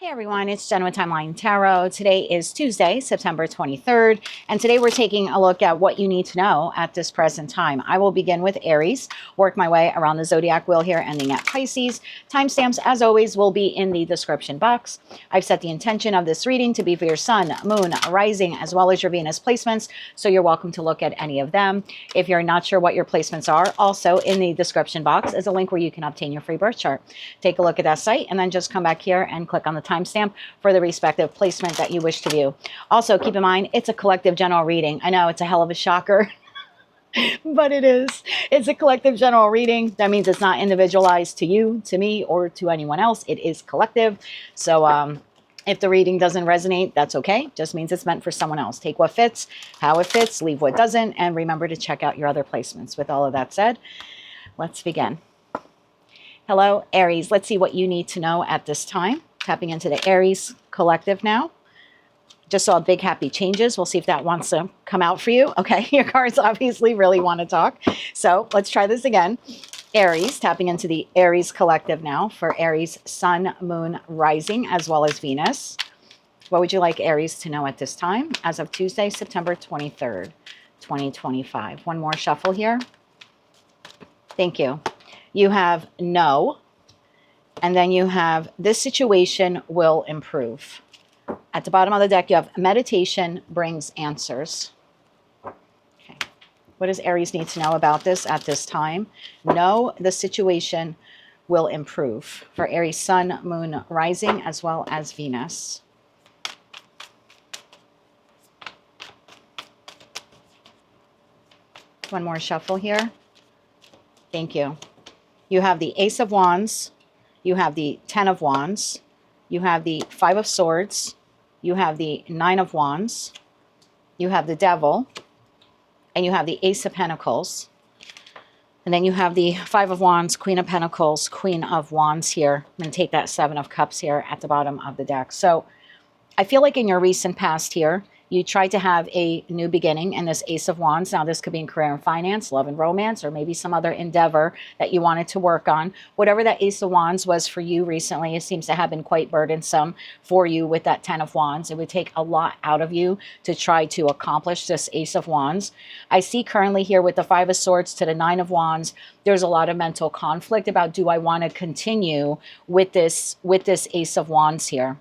Hey everyone, it's Jen with Timeline Tarot. Today is Tuesday, September 23rd, and today we're taking a look at what you need to know at this present time. I will begin with Aries, work my way around the zodiac wheel here, ending at Pisces. Timestamps, as always, will be in the description box. I've set the intention of this reading to be for your sun, moon, rising, as well as your Venus placements, so you're welcome to look at any of them. If you're not sure what your placements are, also in the description box is a link where you can obtain your free birth chart. Take a look at that site, and then just come back here and click on the timestamp for the respective placement that you wish to view. Also, keep in mind, it's a collective general reading. I know it's a hell of a shocker, but it is. It's a collective general reading. That means it's not individualized to you, to me, or to anyone else. It is collective. So if the reading doesn't resonate, that's okay. Just means it's meant for someone else. Take what fits, how it fits, leave what doesn't, and remember to check out your other placements. With all of that said, let's begin. Hello, Aries. Let's see what you need to know at this time. Tapping into the Aries collective now. Just saw big happy changes. We'll see if that wants to come out for you. Okay, your cards obviously really want to talk. So let's try this again. Aries, tapping into the Aries collective now for Aries, sun, moon, rising, as well as Venus. What would you like Aries to know at this time as of Tuesday, September 23rd, 2025? One more shuffle here. Thank you. You have no. And then you have, this situation will improve. At the bottom of the deck, you have meditation brings answers. Okay. What does Aries need to know about this at this time? No, the situation will improve for Aries, sun, moon, rising, as well as Venus. One more shuffle here. Thank you. You have the Ace of Wands. You have the 10 of Wands, you have the 5 of Swords, you have the 9 of Wands, you have the Devil, and you have the Ace of Pentacles. And then you have the 5 of Wands, Queen of Pentacles, Queen of Wands here. I'm going to take that 7 of Cups here at the bottom of the deck. So I feel like in your recent past here, you tried to have a new beginning, and this Ace of Wands, now this could be in career and finance, love and romance, or maybe some other endeavor that you wanted to work on. Whatever that Ace of Wands was for you recently, it seems to have been quite burdensome for you with that 10 of Wands. It would take a lot out of you to try to accomplish this Ace of Wands. I see currently here with the 5 of Swords to the 9 of Wands, there's a lot of mental conflict about, do I want to continue with this Ace of Wands here?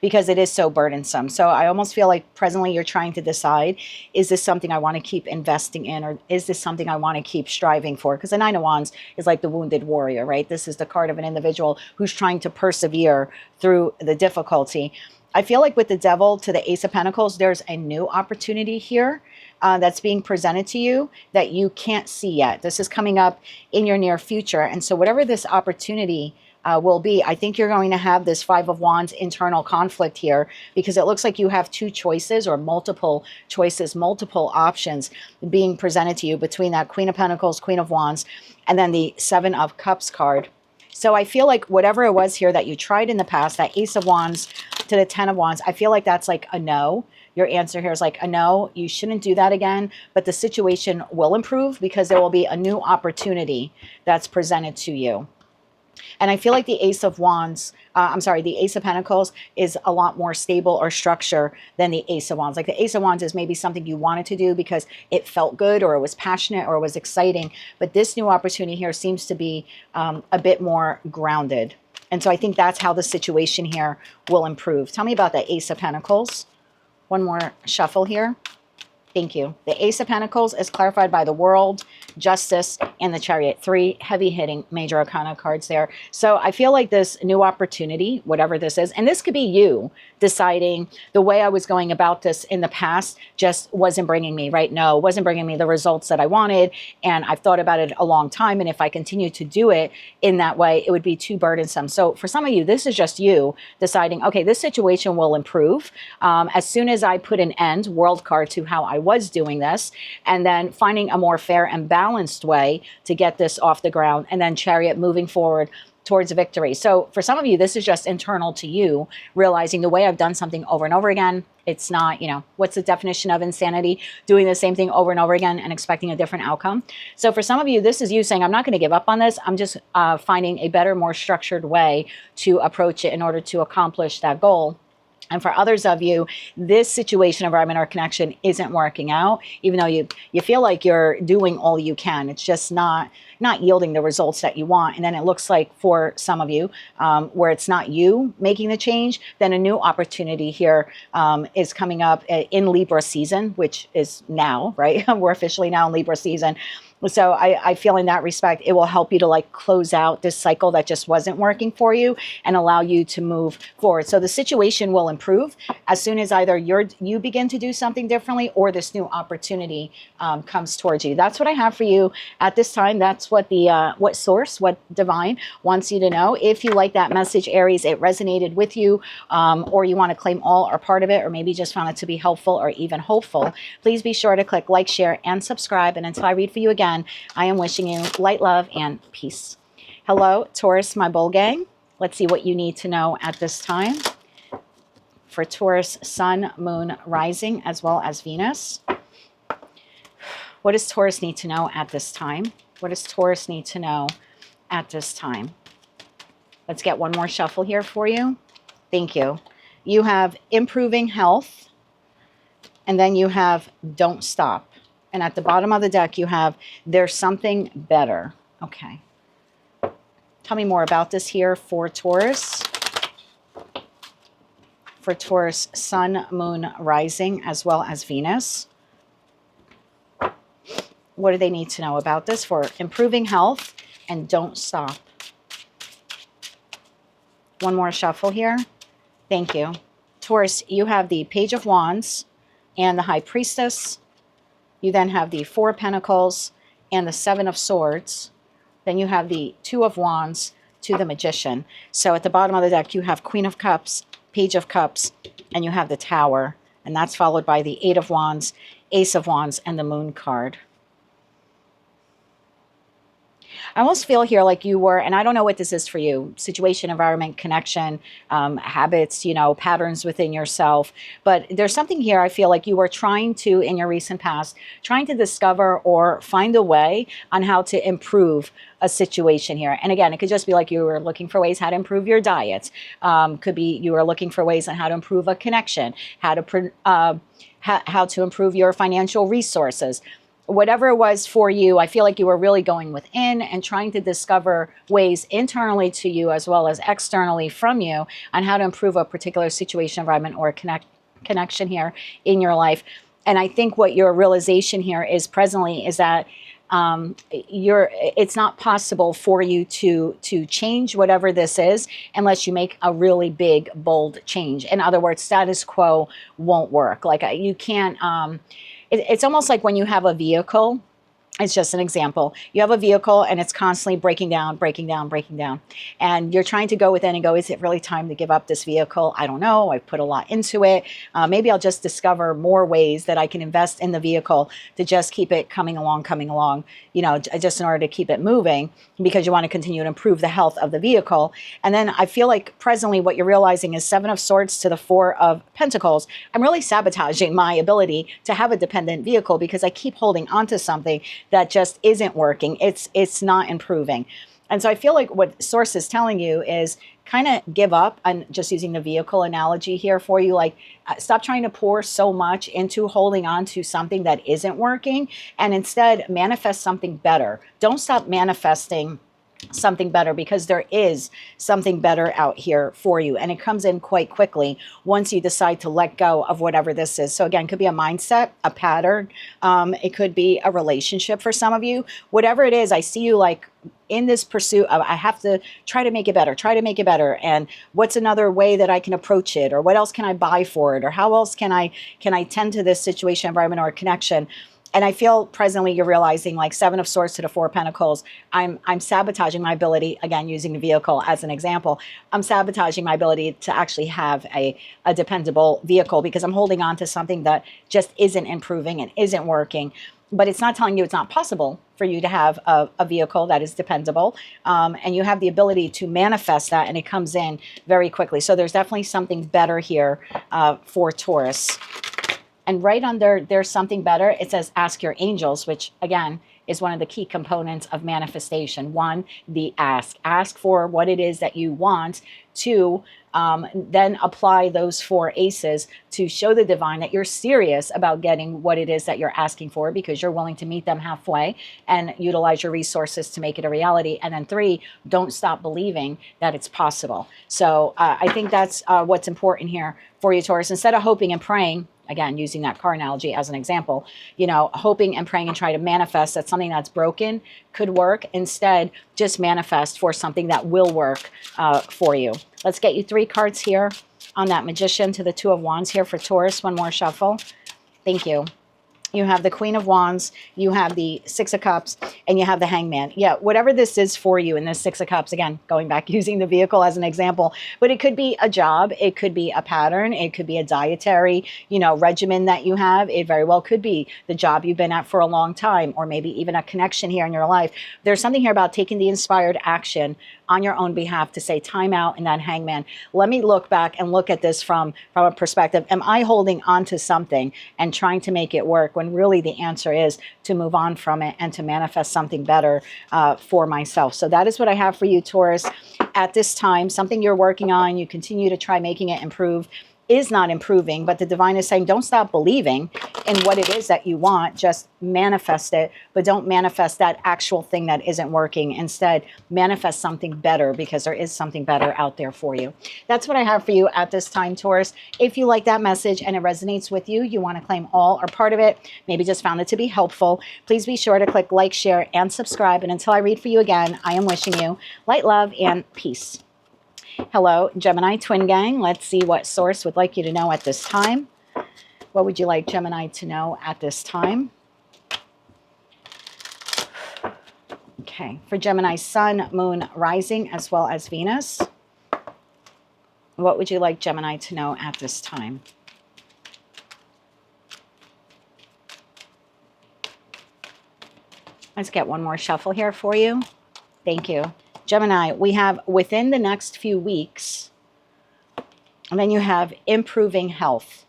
Because it is so burdensome. So I almost feel like presently you're trying to decide, is this something I want to keep investing in, or is this something I want to keep striving for? Because the 9 of Wands is like the wounded warrior, right? This is the card of an individual who's trying to persevere through the difficulty. I feel like with the Devil to the Ace of Pentacles, there's a new opportunity here that's being presented to you that you can't see yet. This is coming up in your near future. And so whatever this opportunity will be, I think you're going to have this 5 of Wands internal conflict here, because it looks like you have two choices or multiple choices, multiple options being presented to you between that Queen of Pentacles, Queen of Wands, and then the 7 of Cups card. So I feel like whatever it was here that you tried in the past, that Ace of Wands to the 10 of Wands, I feel like that's like a no. Your answer here is like a no, you shouldn't do that again, but the situation will improve because there will be a new opportunity that's presented to you. And I feel like the Ace of Wands, the Ace of Pentacles is a lot more stable or structure than the Ace of Wands. Like the Ace of Wands is maybe something you wanted to do because it felt good, or it was passionate, or it was exciting. But this new opportunity here seems to be a bit more grounded. And so I think that's how the situation here will improve. Tell me about the Ace of Pentacles. One more shuffle here. Thank you. The Ace of Pentacles is clarified by the World, Justice, and the Chariot. 3 heavy-hitting major arcana cards there. So I feel like this new opportunity, whatever this is, and this could be you deciding the way I was going about this in the past just wasn't bringing me, right? No, wasn't bringing me the results that I wanted, and I've thought about it a long time, and if I continue to do it in that way, it would be too burdensome. So for some of you, this is just you deciding, okay, this situation will improve as soon as I put an end, World card, to how I was doing this, and then finding a more fair and balanced way to get this off the ground, and then Chariot moving forward towards victory. So for some of you, this is just internal to you, realizing the way I've done something over and over again, it's not, you know, what's the definition of insanity? Doing the same thing over and over again and expecting a different outcome. So for some of you, this is you saying, I'm not going to give up on this. I'm just finding a better, more structured way to approach it in order to accomplish that goal. And for others of you, this situation, environment, or connection isn't working out, even though you feel like you're doing all you can. It's just not yielding the results that you want. And then it looks like for some of you, where it's not you making the change, then a new opportunity here is coming up in Libra season, which is now, right? We're officially now in Libra season. So I feel in that respect, it will help you to like close out this cycle that just wasn't working for you and allow you to move forward. So the situation will improve as soon as either you begin to do something differently or this new opportunity comes towards you. That's what I have for you at this time. That's what what source, what divine wants you to know. If you like that message, Aries, it resonated with you, or you want to claim all or part of it, or maybe just found it to be helpful or even hopeful, please be sure to click like, share, and subscribe. And until I read for you again, I am wishing you light, love, and peace. Hello, Taurus, my bull gang. Let's see what you need to know at this time. For Taurus, Sun, Moon, Rising, as well as Venus. What does Taurus need to know at this time? What does Taurus need to know at this time? Let's get one more shuffle here for you. Thank you. You have improving health, and then you have don't stop. And at the bottom of the deck, you have there's something better. Okay. Tell me more about this here for Taurus. For Taurus, Sun, Moon, Rising, as well as Venus. What do they need to know about this for improving health and don't stop? One more shuffle here. Thank you. Taurus, you have the Page of Wands and the High Priestess. You then have the Four of Pentacles and the Seven of Swords. Then you have the Two of Wands to the Magician. So at the bottom of the deck, you have Queen of Cups, Page of Cups, and you have the Tower. And that's followed by the Eight of Wands, Ace of Wands, and the Moon card. I almost feel here like you were, and I don't know what this is for you, situation, environment, connection, habits, you know, patterns within yourself. But there's something here I feel like you were trying to, in your recent past, trying to discover or find a way on how to improve a situation here. And again, it could just be like you were looking for ways how to improve your diet. Could be you were looking for ways on how to improve a connection, how to improve your financial resources. Whatever it was for you, I feel like you were really going within and trying to discover ways internally to you as well as externally from you on how to improve a particular situation, environment, or connection here in your life. And I think what your realization here is presently is that it's not possible for you to change whatever this is unless you make a really big, bold change. In other words, status quo won't work. Like you can't... It's almost like when you have a vehicle. It's just an example. You have a vehicle and it's constantly breaking down. And you're trying to go within and go, is it really time to give up this vehicle? I don't know. I've put a lot into it. Maybe I'll just discover more ways that I can invest in the vehicle to just keep it coming along, you know, just in order to keep it moving because you want to continue to improve the health of the vehicle. And then I feel like presently what you're realizing is Seven of Swords to the Four of Pentacles. I'm really sabotaging my ability to have a dependent vehicle because I keep holding onto something that just isn't working. It's not improving. And so I feel like what Source is telling you is kind of give up on just using the vehicle analogy here for you. Like stop trying to pour so much into holding on to something that isn't working and instead manifest something better. Don't stop manifesting something better because there is something better out here for you. And it comes in quite quickly once you decide to let go of whatever this is. So again, it could be a mindset, a pattern. It could be a relationship for some of you. Whatever it is, I see you like in this pursuit of, I have to try to make it better. And what's another way that I can approach it? Or what else can I buy for it? Or how else can I tend to this situation, environment, or connection? And I feel presently you're realizing like Seven of Swords to the Four of Pentacles, I'm sabotaging my ability, again, using the vehicle as an example, I'm sabotaging my ability to actually have a dependable vehicle because I'm holding on to something that just isn't improving and isn't working. but it's not telling you it's not possible for you to have a vehicle that is dependable, and you have the ability to manifest that, and it comes in very quickly. So there's definitely something better here for Taurus. And right under there's something better, it says ask your angels, which again is one of the key components of manifestation. One, the ask. Ask for what it is that you want. Two, then apply those 4 aces to show the divine that you're serious about getting what it is that you're asking for, because you're willing to meet them halfway and utilize your resources to make it a reality. And then 3, don't stop believing that it's possible. So I think that's what's important here for you, Taurus. Instead of hoping and praying, again, using that car analogy as an example, you know, hoping and praying and try to manifest that something that's broken could work. Instead, just manifest for something that will work for you. Let's get you 3 cards here on that Magician to the 2 of Wands here for Taurus. One more shuffle. Thank you. You have the Queen of Wands, you have the 6 of Cups, and you have the Hangman. Yeah, whatever this is for you in this 6 of Cups, again, going back using the vehicle as an example, but it could be a job, it could be a pattern, it could be a dietary, you know, regimen that you have. It very well could be the job you've been at for a long time, or maybe even a connection here in your life. There's something here about taking the inspired action on your own behalf to say time out in that Hangman. Let me look back and look at this from a perspective. Am I holding on to something and trying to make it work, when really the answer is to move on from it and to manifest something better for myself? So that is what I have for you, Taurus, at this time. Something you're working on, you continue to try making it improve, is not improving, but the divine is saying don't stop believing in what it is that you want. Just manifest it, but don't manifest that actual thing that isn't working. Instead, manifest something better, because there is something better out there for you. That's what I have for you at this time, Taurus. If you like that message and it resonates with you, you want to claim all or part of it, maybe just found it to be helpful, please be sure to click like, share, and subscribe. And until I read for you again, I am wishing you light, love, and peace. Hello, Gemini Twin Gang. Let's see what source would like you to know at this time. What would you like Gemini to know at this time? Okay, for Gemini Sun, Moon, Rising, as well as Venus. What would you like Gemini to know at this time? Let's get one more shuffle here for you. Thank you. Gemini, we have within the next few weeks, and then you have improving health.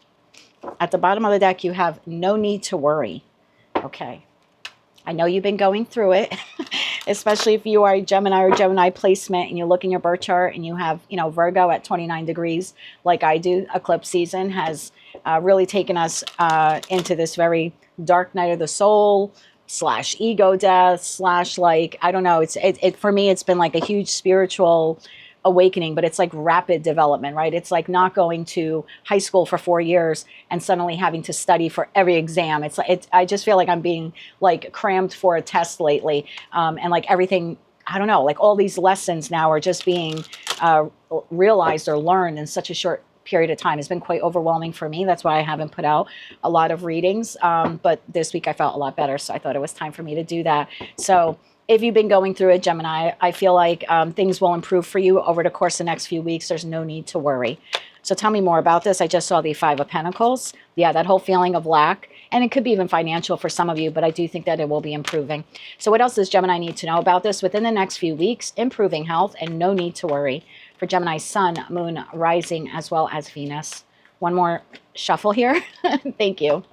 At the bottom of the deck, you have no need to worry. Okay. I know you've been going through it, especially if you are a Gemini or Gemini placement and you look in your birth chart and you have, you know, Virgo at 29 degrees like I do. Eclipse season has really taken us into this very dark night of the soul, / ego death / like, I don't know, it for me it's been like a huge spiritual awakening, but it's like rapid development, right? It's like not going to high school for 4 years and suddenly having to study for every exam. I just feel like I'm being like crammed for a test lately, and like everything, I don't know, like all these lessons now are just being realized or learned in such a short period of time. It's been quite overwhelming for me. That's why I haven't put out a lot of readings. But this week I felt a lot better. So I thought it was time for me to do that. So if you've been going through it, Gemini, I feel like things will improve for you over the course of the next few weeks. There's no need to worry. So tell me more about this. I just saw the 5 of Pentacles. Yeah, that whole feeling of lack. And it could be even financial for some of you, but I do think that it will be improving. So what else does Gemini need to know about this? Within the next few weeks, improving health and no need to worry. For Gemini Sun, Moon, Rising, as well as Venus. One more shuffle here. Thank you.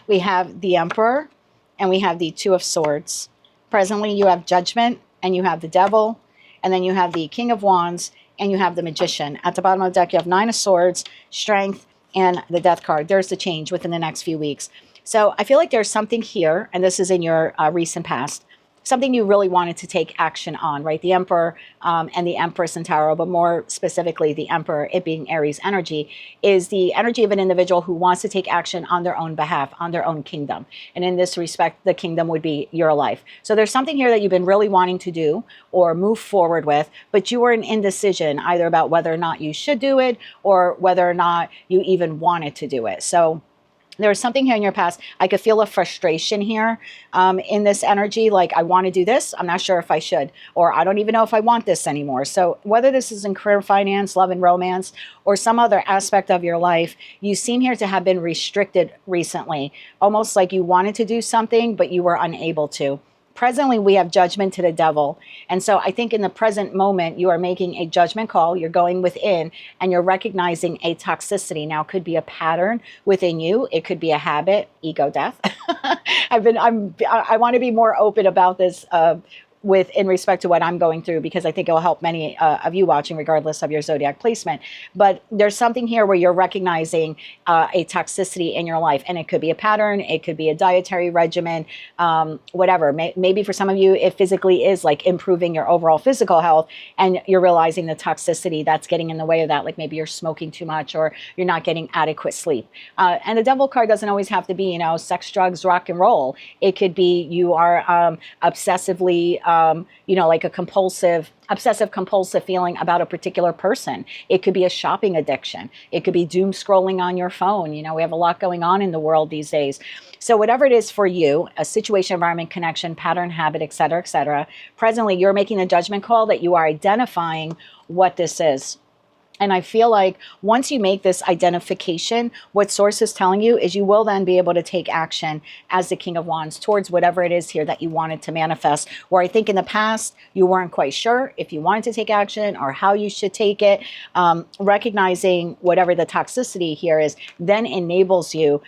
We have the Emperor and we have the 2 of Swords. Presently, you have Judgment and you have the Devil, and then you have the King of Wands and you have the Magician. At the bottom of the deck, you have 9 of Swords, Strength, and the Death card. There's the change within the next few weeks. So I feel like there's something here, and this is in your recent past, something you really wanted to take action on, right? The Emperor and the Empress in tarot, but more specifically the Emperor, it being Aries energy, is the energy of an individual who wants to take action on their own behalf, on their own kingdom. And in this respect, the kingdom would be your life. So there's something here that you've been really wanting to do or move forward with, but you were in indecision either about whether or not you should do it or whether or not you even wanted to do it. So There was something here in your past. I could feel a frustration here in this energy. Like, I want to do this. I'm not sure if I should, or I don't even know if I want this anymore. So whether this is in career, finance, love and romance, or some other aspect of your life, you seem here to have been restricted recently, almost like you wanted to do something, but you were unable to. Presently, we have judgment to the devil. And so I think in the present moment, you are making a judgment call. You're going within and you're recognizing a toxicity. Now, it could be a pattern within you. It could be a habit, ego death. I want to be more open about this in respect to what I'm going through, because I think it will help many of you watching, regardless of your zodiac placement. But there's something here where you're recognizing a toxicity in your life, and it could be a pattern, it could be a dietary regimen, whatever. Maybe for some of you, it physically is like improving your overall physical health, and you're realizing the toxicity that's getting in the way of that. Like maybe you're smoking too much, or you're not getting adequate sleep. And the devil card doesn't always have to be, sex, drugs, rock and roll. It could be you are obsessively like a obsessive compulsive feeling about a particular person. It could be a shopping addiction. It could be doom scrolling on your phone. We have a lot going on in the world these days. So whatever it is for you, a situation, environment, connection, pattern, habit, et cetera, presently you're making a judgment call that you are identifying what this is. And I feel like once you make this identification, what Source is telling you is you will then be able to take action as the King of Wands towards whatever it is here that you wanted to manifest. Where I think in the past, you weren't quite sure if you wanted to take action or how you should take it. Recognizing whatever the toxicity here is then enables you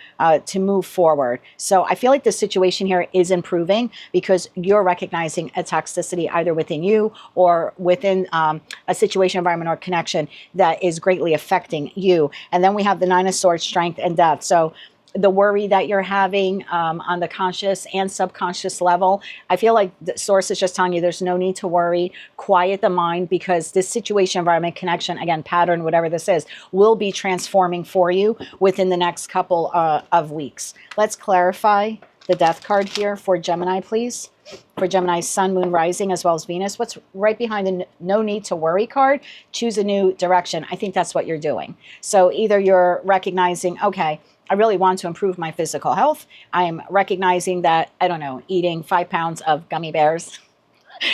to move forward. So I feel like the situation here is improving because you're recognizing a toxicity either within you or within a situation, environment, or connection that is greatly affecting you. And then we have the Nine of Swords, strength and death. So the worry that you're having on the conscious and subconscious level, I feel like the Source is just telling you there's no need to worry. Quiet the mind, because this situation, environment, connection, again, pattern, whatever this is, will be transforming for you within the next couple of weeks. Let's clarify the death card here for Gemini, please. For Gemini's Sun, Moon, Rising, as well as Venus. What's right behind the no need to worry card? Choose a new direction. I think that's what you're doing. So either you're recognizing, okay, I really want to improve my physical health. I'm recognizing that, I don't know, eating 5 pounds of gummy bears.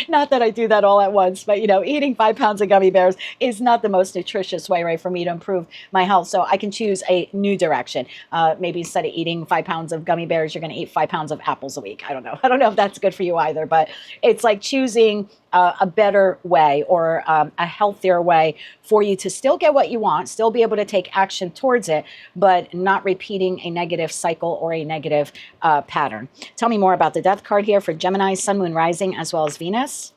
Not that I do that all at once, but eating 5 pounds of gummy bears is not the most nutritious way, right, for me to improve my health. So I can choose a new direction. Maybe instead of eating 5 pounds of gummy bears, you're going to eat 5 pounds of apples a week. I don't know. I don't know if that's good for you either, but it's like choosing a better way or a healthier way for you to still get what you want, still be able to take action towards it, but not repeating a negative cycle or a negative pattern. Tell me more about the death card here for Gemini, Sun, Moon, Rising, as well as Venus.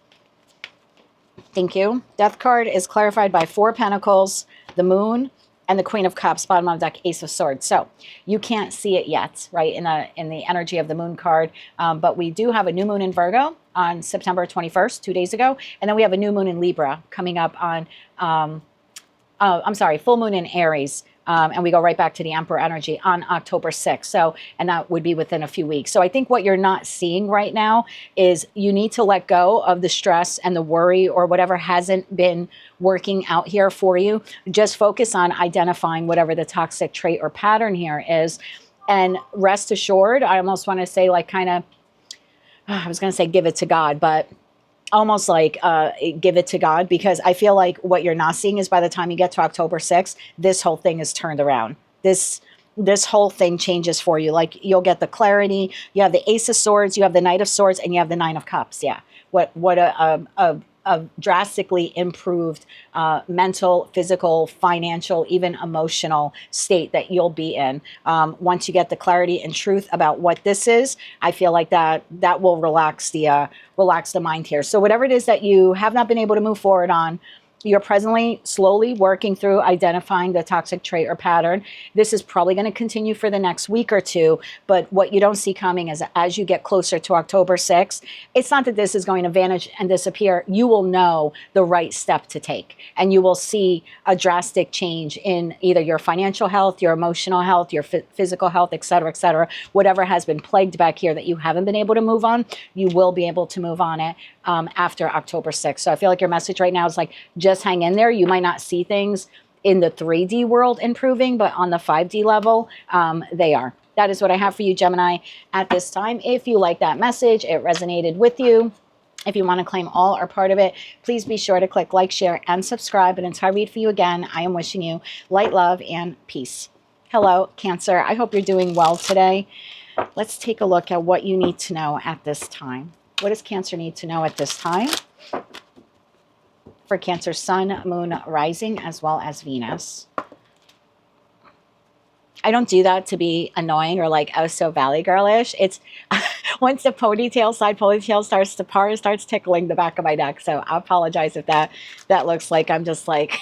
Thank you. Death card is clarified by 4 Pentacles, the Moon, and the Queen of Cups, bottom of the deck, Ace of Swords. So you can't see it yet, right, in the energy of the Moon card. But we do have a new moon in Virgo on September 21st, 2 days ago. And then we have a new moon in Libra coming up on, full moon in Aries. And we go right back to the Emperor energy on October 6th. So, and that would be within a few weeks. So I think what you're not seeing right now is you need to let go of the stress and the worry or whatever hasn't been working out here for you. Just focus on identifying whatever the toxic trait or pattern here is. And rest assured, I almost want to say I was going to say give it to God, but almost like give it to God, because I feel like what you're not seeing is by the time you get to October 6th, this whole thing is turned around. This whole thing changes for you. Like you'll get the clarity. You have the Ace of Swords, you have the Knight of Swords, and you have the Nine of Cups. Yeah. What a drastically improved mental, physical, financial, even emotional state that you'll be in. Once you get the clarity and truth about what this is, I feel like that will relax the mind here. So whatever it is that you have not been able to move forward on, you're presently slowly working through identifying the toxic trait or pattern. This is probably going to continue for the next week or two, but what you don't see coming is as you get closer to October 6th, it's not that this is going to vanish and disappear. You will know the right step to take, and you will see a drastic change in either your financial health, your emotional health, your physical health, et cetera, whatever has been plagued back here that you haven't been able to move on, you will be able to move on it after October 6th. So I feel like your message right now is like, just hang in there. You might not see things in the 3D world improving, but on the 5D level, they are. That is what I have for you, Gemini, at this time. If you like that message, it resonated with you, if you want to claim all or part of it, please be sure to click like, share, and subscribe. And until I read for you again, I am wishing you light, love, and peace. Hello, Cancer. I hope you're doing well today. Let's take a look at what you need to know at this time. What does Cancer need to know at this time? For Cancer, Sun, Moon, Rising, as well as Venus. I don't do that to be annoying or like, oh, so Valley Girlish. It's once the ponytail, side ponytail starts to part, it starts tickling the back of my neck. So I apologize if that looks like I'm just like,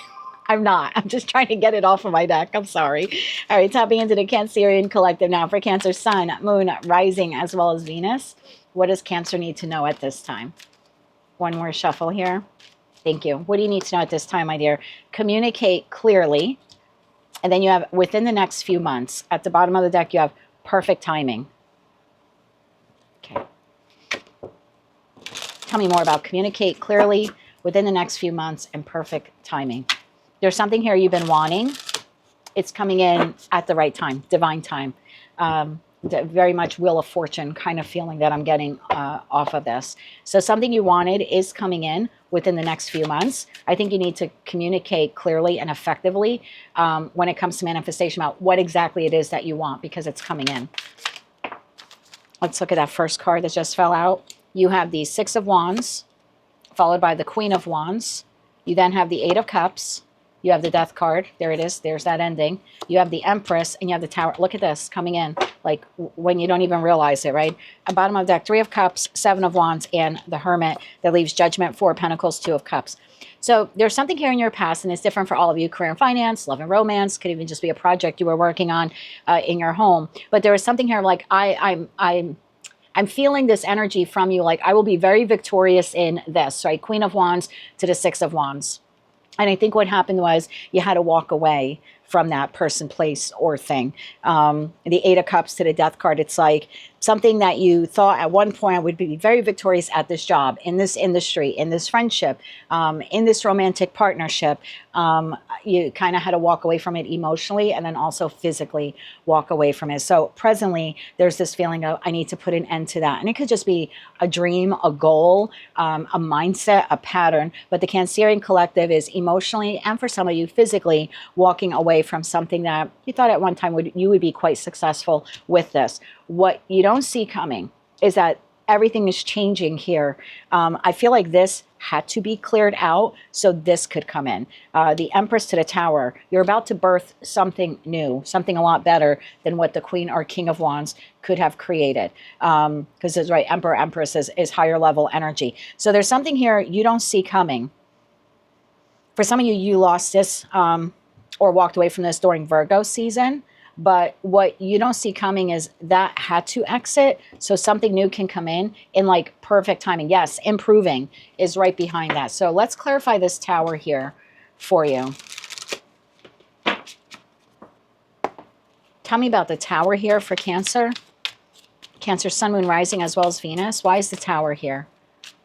I'm not. I'm just trying to get it off of my neck. I'm sorry. All right, tapping into the Cancerian collective now. For Cancer, Sun, Moon, Rising, as well as Venus. What does Cancer need to know at this time? One more shuffle here. Thank you. What do you need to know at this time, my dear? Communicate clearly. And then you have within the next few months. At the bottom of the deck, you have perfect timing. Okay. Tell me more about communicate clearly within the next few months and perfect timing. There's something here you've been wanting. It's coming in at the right time, divine time. Very much Wheel of Fortune kind of feeling that I'm getting off of this. So something you wanted is coming in within the next few months. I think you need to communicate clearly and effectively when it comes to manifestation about what exactly it is that you want, because it's coming in. Let's look at that first card that just fell out. You have the Six of Wands, followed by the Queen of Wands. You then have the Eight of Cups. You have the Death card. There it is. There's that ending. You have the Empress, and you have the Tower. Look at this coming in, like when you don't even realize it, right? At bottom of the deck, Three of Cups, Seven of Wands, and the Hermit. That leaves Judgment, Four of Pentacles, Two of Cups. So there's something here in your past, and it's different for all of you. Career and finance, love and romance, could even just be a project you were working on in your home. But there is something here like I'm feeling this energy from you, like I will be very victorious in this, right? Queen of Wands to the Six of Wands. And I think what happened was you had to walk away from that person, place, or thing. The Eight of Cups to the Death card, it's like something that you thought at one point would be very victorious at this job, in this industry, in this friendship, in this romantic partnership. You kind of had to walk away from it emotionally and then also physically walk away from it. So presently, there's this feeling of I need to put an end to that. And it could just be a dream, a goal, a mindset, a pattern. But the Cancerian collective is emotionally, and for some of you physically, walking away from something that you thought at one time you would be quite successful with this. What you don't see coming is that everything is changing here. I feel like this had to be cleared out so this could come in. The Empress to the Tower. You're about to birth something new, something a lot better than what the Queen or King of Wands could have created. Because it's right, Emperor, Empress is higher level energy. So there's something here you don't see coming. For some of you, you lost this or walked away from this during Virgo season. But what you don't see coming is that had to exit so something new can come in like perfect timing. Yes, improving is right behind that. So let's clarify this Tower here for you. Tell me about the Tower here for Cancer. Cancer, Sun, Moon, Rising, as well as Venus. Why is the Tower here?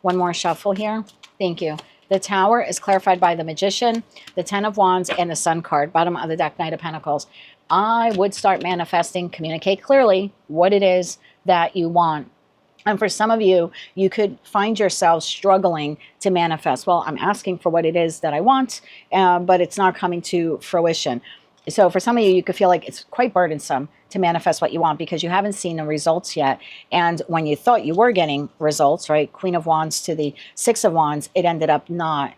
One more shuffle here. Thank you. The Tower is clarified by the Magician, the Ten of Wands, and the Sun card. Bottom of the deck, Knight of Pentacles. I would start manifesting, communicate clearly what it is that you want. And for some of you, you could find yourself struggling to manifest. Well, I'm asking for what it is that I want, but it's not coming to fruition. So for some of you, you could feel like it's quite burdensome to manifest what you want because you haven't seen the results yet. And when you thought you were getting results, right, Queen of Wands to the Six of Wands, it ended up not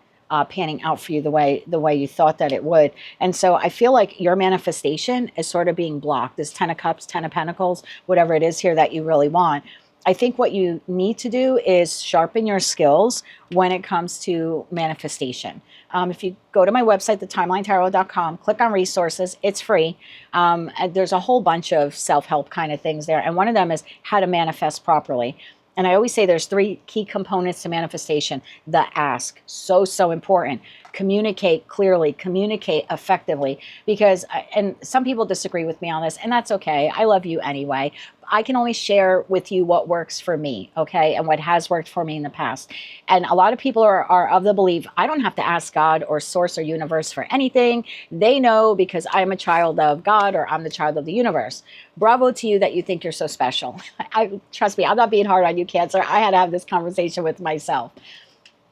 panning out for you the way you thought that it would. And so I feel like your manifestation is sort of being blocked. This Ten of Cups, Ten of Pentacles, whatever it is here that you really want. I think what you need to do is sharpen your skills when it comes to manifestation. If you go to my website, thetimelinetarot.com, click on resources, it's free. And there's a whole bunch of self-help kind of things there. And one of them is how to manifest properly. And I always say there's three key components to manifestation. The ask, so important. Communicate clearly, communicate effectively, because, and some people disagree with me on this, and that's okay. I love you anyway. I can only share with you what works for me, okay, and what has worked for me in the past. And a lot of people are of the belief, I don't have to ask God or source or universe for anything. They know because I'm a child of God or I'm the child of the universe. Bravo to you that you think you're so special. Trust me, I'm not being hard on you, Cancer. I had to have this conversation with myself.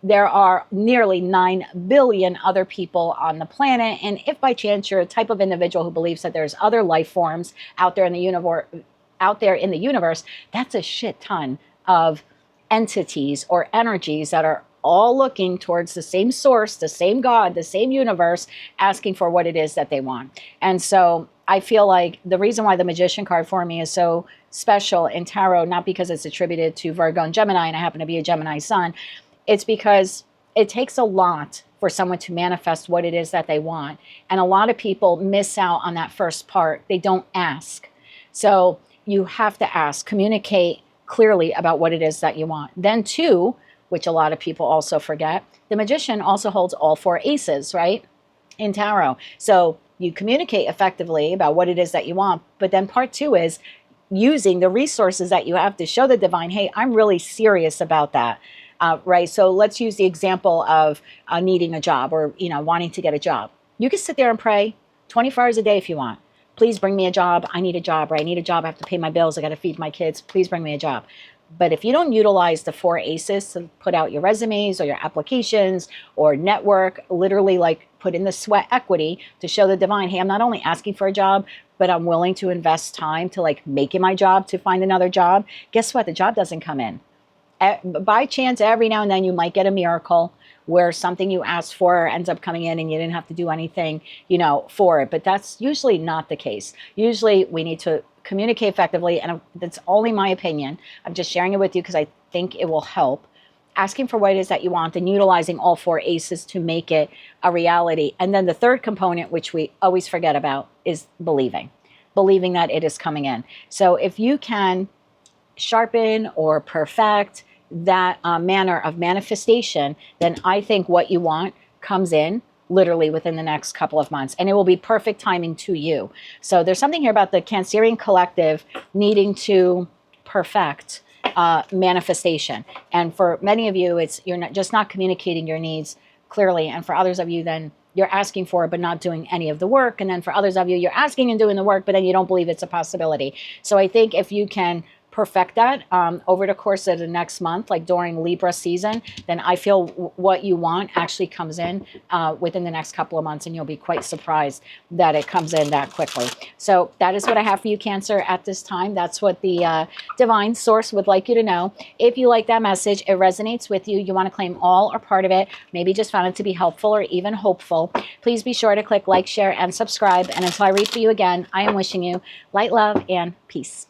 There are nearly 9 billion other people on the planet. And if by chance you're a type of individual who believes that there's other life forms out there in the universe, that's a shit ton of entities or energies that are all looking towards the same source, the same God, the same universe, asking for what it is that they want. And so I feel like the reason why the Magician card for me is so special in tarot, not because it's attributed to Virgo and Gemini, and I happen to be a Gemini sun, it's because it takes a lot for someone to manifest what it is that they want. And a lot of people miss out on that first part. They don't ask. So you have to ask, communicate clearly about what it is that you want. Then two, which a lot of people also forget, the Magician also holds all 4 aces, right? In tarot. So you communicate effectively about what it is that you want. But then part 2 is using the resources that you have to show the divine, hey, I'm really serious about that. Right. So let's use the example of needing a job or, wanting to get a job. You can sit there and pray 24 hours a day if you want. Please bring me a job. I need a job, or I need a job. I have to pay my bills. I got to feed my kids. Please bring me a job. But if you don't utilize the 4 aces to put out your resumes or your applications or network, literally like put in the sweat equity to show the divine, hey, I'm not only asking for a job, but I'm willing to invest time to like make it my job to find another job. Guess what? The job doesn't come in. By chance, every now and then you might get a miracle where something you asked for ends up coming in and you didn't have to do anything, for it. But that's usually not the case. Usually we need to communicate effectively. And that's only my opinion. I'm just sharing it with you because I think it will help. Asking for what it is that you want and utilizing all 4 aces to make it a reality. And then the third component, which we always forget about, is believing that it is coming in. So if you can sharpen or perfect that manner of manifestation, then I think what you want comes in literally within the next couple of months, and it will be perfect timing to you. So there's something here about the Cancerian collective needing to perfect manifestation. And for many of you, you're not communicating your needs clearly. And for others of you, then you're asking for it, but not doing any of the work. And then for others of you, you're asking and doing the work, but then you don't believe it's a possibility. So I think if you can perfect that over the course of the next month, like during Libra season, then I feel what you want actually comes in within the next couple of months, and you'll be quite surprised that it comes in that quickly. So that is what I have for you, Cancer, at this time. That's what the divine source would like you to know. If you like that message, it resonates with you, you want to claim all or part of it, maybe just found it to be helpful or even hopeful, please be sure to click like, share, and subscribe. And until I read for you again, I am wishing you light, love, and peace.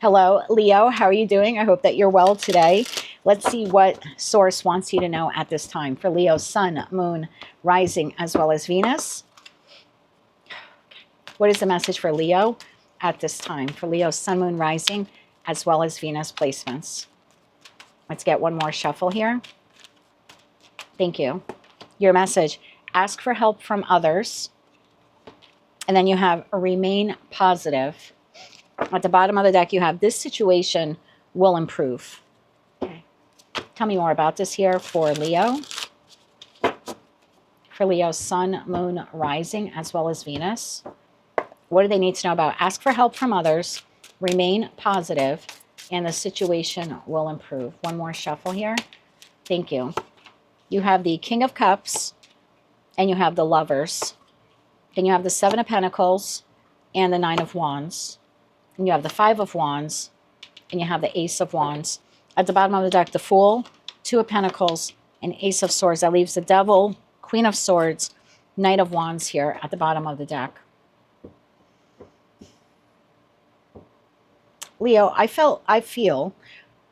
Hello, Leo. How are you doing? I hope that you're well today. Let's see what source wants you to know at this time for Leo, Sun, Moon, Rising, as well as Venus. What is the message for Leo at this time for Leo, Sun, Moon, Rising, as well as Venus placements? Let's get one more shuffle here. Thank you. Your message, ask for help from others. And then you have remain positive. At the bottom of the deck, you have this situation will improve. Okay. Tell me more about this here for Leo. For Leo, Sun, Moon, Rising, as well as Venus. What do they need to know about? Ask for help from others. Remain positive, and the situation will improve. One more shuffle here. Thank you. You have the King of Cups, and you have the Lovers. Then you have the 7 of Pentacles and the 9 of Wands. And you have the 5 of Wands, and you have the Ace of Wands. At the bottom of the deck, the Fool, 2 of Pentacles, and Ace of Swords. That leaves the Devil, Queen of Swords, Knight of Wands here at the bottom of the deck. Leo, I feel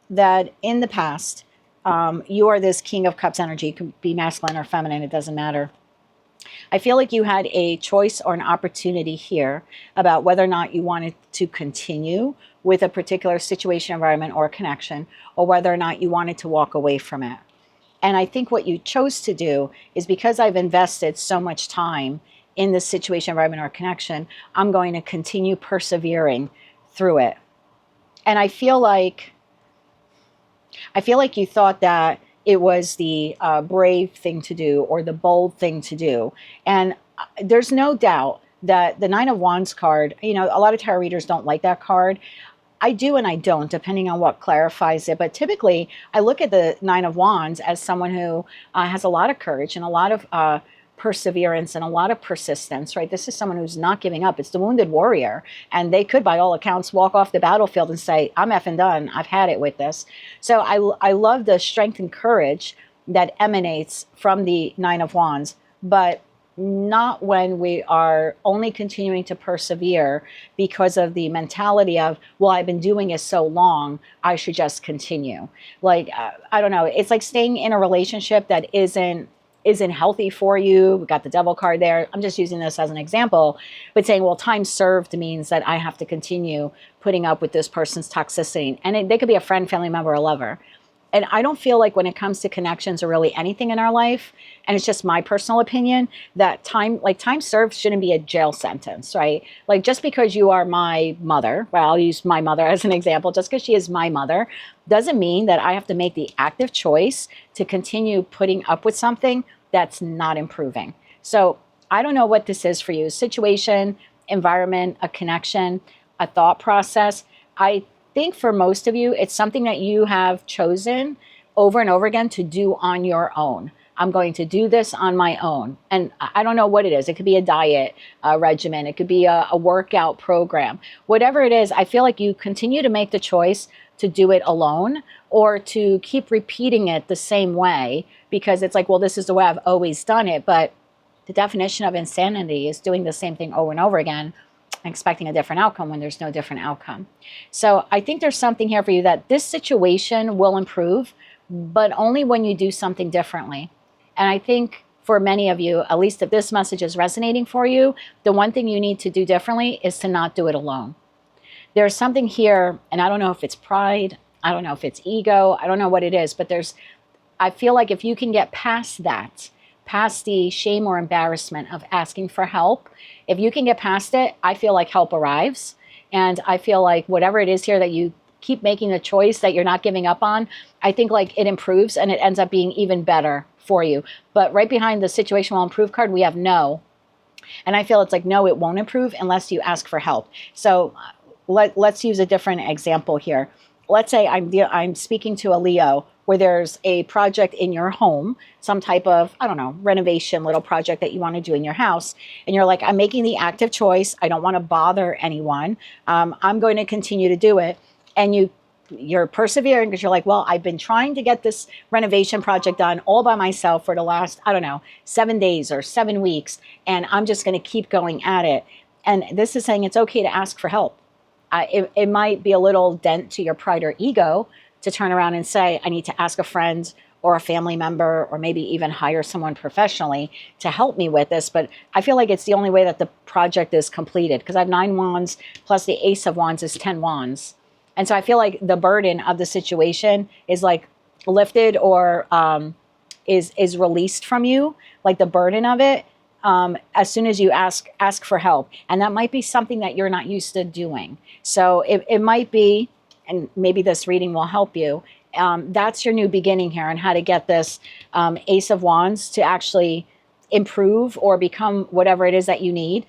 that in the past, you are this King of Cups energy. It could be masculine or feminine, it doesn't matter. I feel like you had a choice or an opportunity here about whether or not you wanted to continue with a particular situation, environment, or connection, or whether or not you wanted to walk away from it. And I think what you chose to do is, because I've invested so much time in this situation, environment, or connection, I'm going to continue persevering through it. And I feel like you thought that it was the brave thing to do or the bold thing to do. And there's no doubt that the Nine of Wands card, you know, a lot of tarot readers don't like that card. I do and I don't, depending on what clarifies it. But typically, I look at the Nine of Wands as someone who has a lot of courage and a lot of perseverance and a lot of persistence, right? This is someone who's not giving up. It's the wounded warrior. And they could, by all accounts, walk off the battlefield and say, I'm effing done. I've had it with this. So I love the strength and courage that emanates from the Nine of Wands. But not when we are only continuing to persevere because of the mentality of, well, I've been doing it so long, I should just continue. Like, I don't know. It's like staying in a relationship that isn't healthy for you. We got the devil card there. I'm just using this as an example, but saying, well, time served means that I have to continue putting up with this person's toxicity. And they could be a friend, family member, or lover. And I don't feel like when it comes to connections or really anything in our life, and it's just my personal opinion, that time served shouldn't be a jail sentence, right? Like, just because you are my mother, well, I'll use my mother as an example, just because she is my mother, doesn't mean that I have to make the active choice to continue putting up with something that's not improving. So I don't know what this is for you. Situation, environment, a connection, a thought process. I think for most of you, it's something that you have chosen over and over again to do on your own. I'm going to do this on my own. And I don't know what it is. It could be a diet regimen. It could be a workout program. Whatever it is, I feel like you continue to make the choice to do it alone or to keep repeating it the same way because it's like, well, this is the way I've always done it. But the definition of insanity is doing the same thing over and over again, expecting a different outcome when there's no different outcome. So I think there's something here for you that this situation will improve, but only when you do something differently. And I think for many of you, at least if this message is resonating for you, the one thing you need to do differently is to not do it alone. There's something here, and I don't know if it's pride, I don't know if it's ego, I don't know what it is, but I feel like if you can get past that, past the shame or embarrassment of asking for help, if you can get past it, I feel like help arrives. And I feel like whatever it is here that you keep making the choice that you're not giving up on, I think like it improves and it ends up being even better for you. But right behind the situation will improve card, we have no. And I feel it's like, no, it won't improve unless you ask for help. So let's use a different example here. Let's say I'm speaking to a Leo where there's a project in your home, some type of, I don't know, renovation little project that you want to do in your house. And you're like, I'm making the active choice. I don't want to bother anyone. I'm going to continue to do it. And you're persevering because you're like, well, I've been trying to get this renovation project done all by myself for the last, I don't know, 7 days or 7 weeks. And I'm just going to keep going at it. And this is saying it's okay to ask for help. It might be a little dent to your pride or ego to turn around and say, I need to ask a friend or a family member, or maybe even hire someone professionally to help me with this. But I feel like it's the only way that the project is completed because I have 9 wands plus the Ace of Wands is 10 wands. And so I feel like the burden of the situation is like lifted or is released from you, like the burden of it, as soon as you ask for help. And that might be something that you're not used to doing. So it might be, and maybe this reading will help you, that's your new beginning here on how to get this Ace of Wands to actually improve or become whatever it is that you need.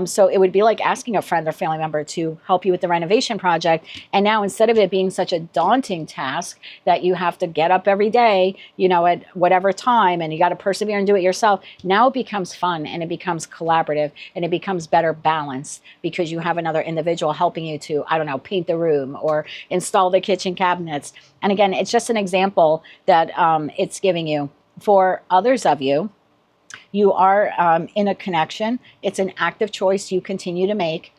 So it would be like asking a friend or family member to help you with the renovation project. And now instead of it being such a daunting task that you have to get up every day, you know, at whatever time, and you got to persevere and do it yourself, now it becomes fun and it becomes collaborative and it becomes better balanced because you have another individual helping you to, I don't know, paint the room or install the kitchen cabinets. And again, it's just an example that it's giving you. For others of you, you are in a connection. It's an active choice you continue to make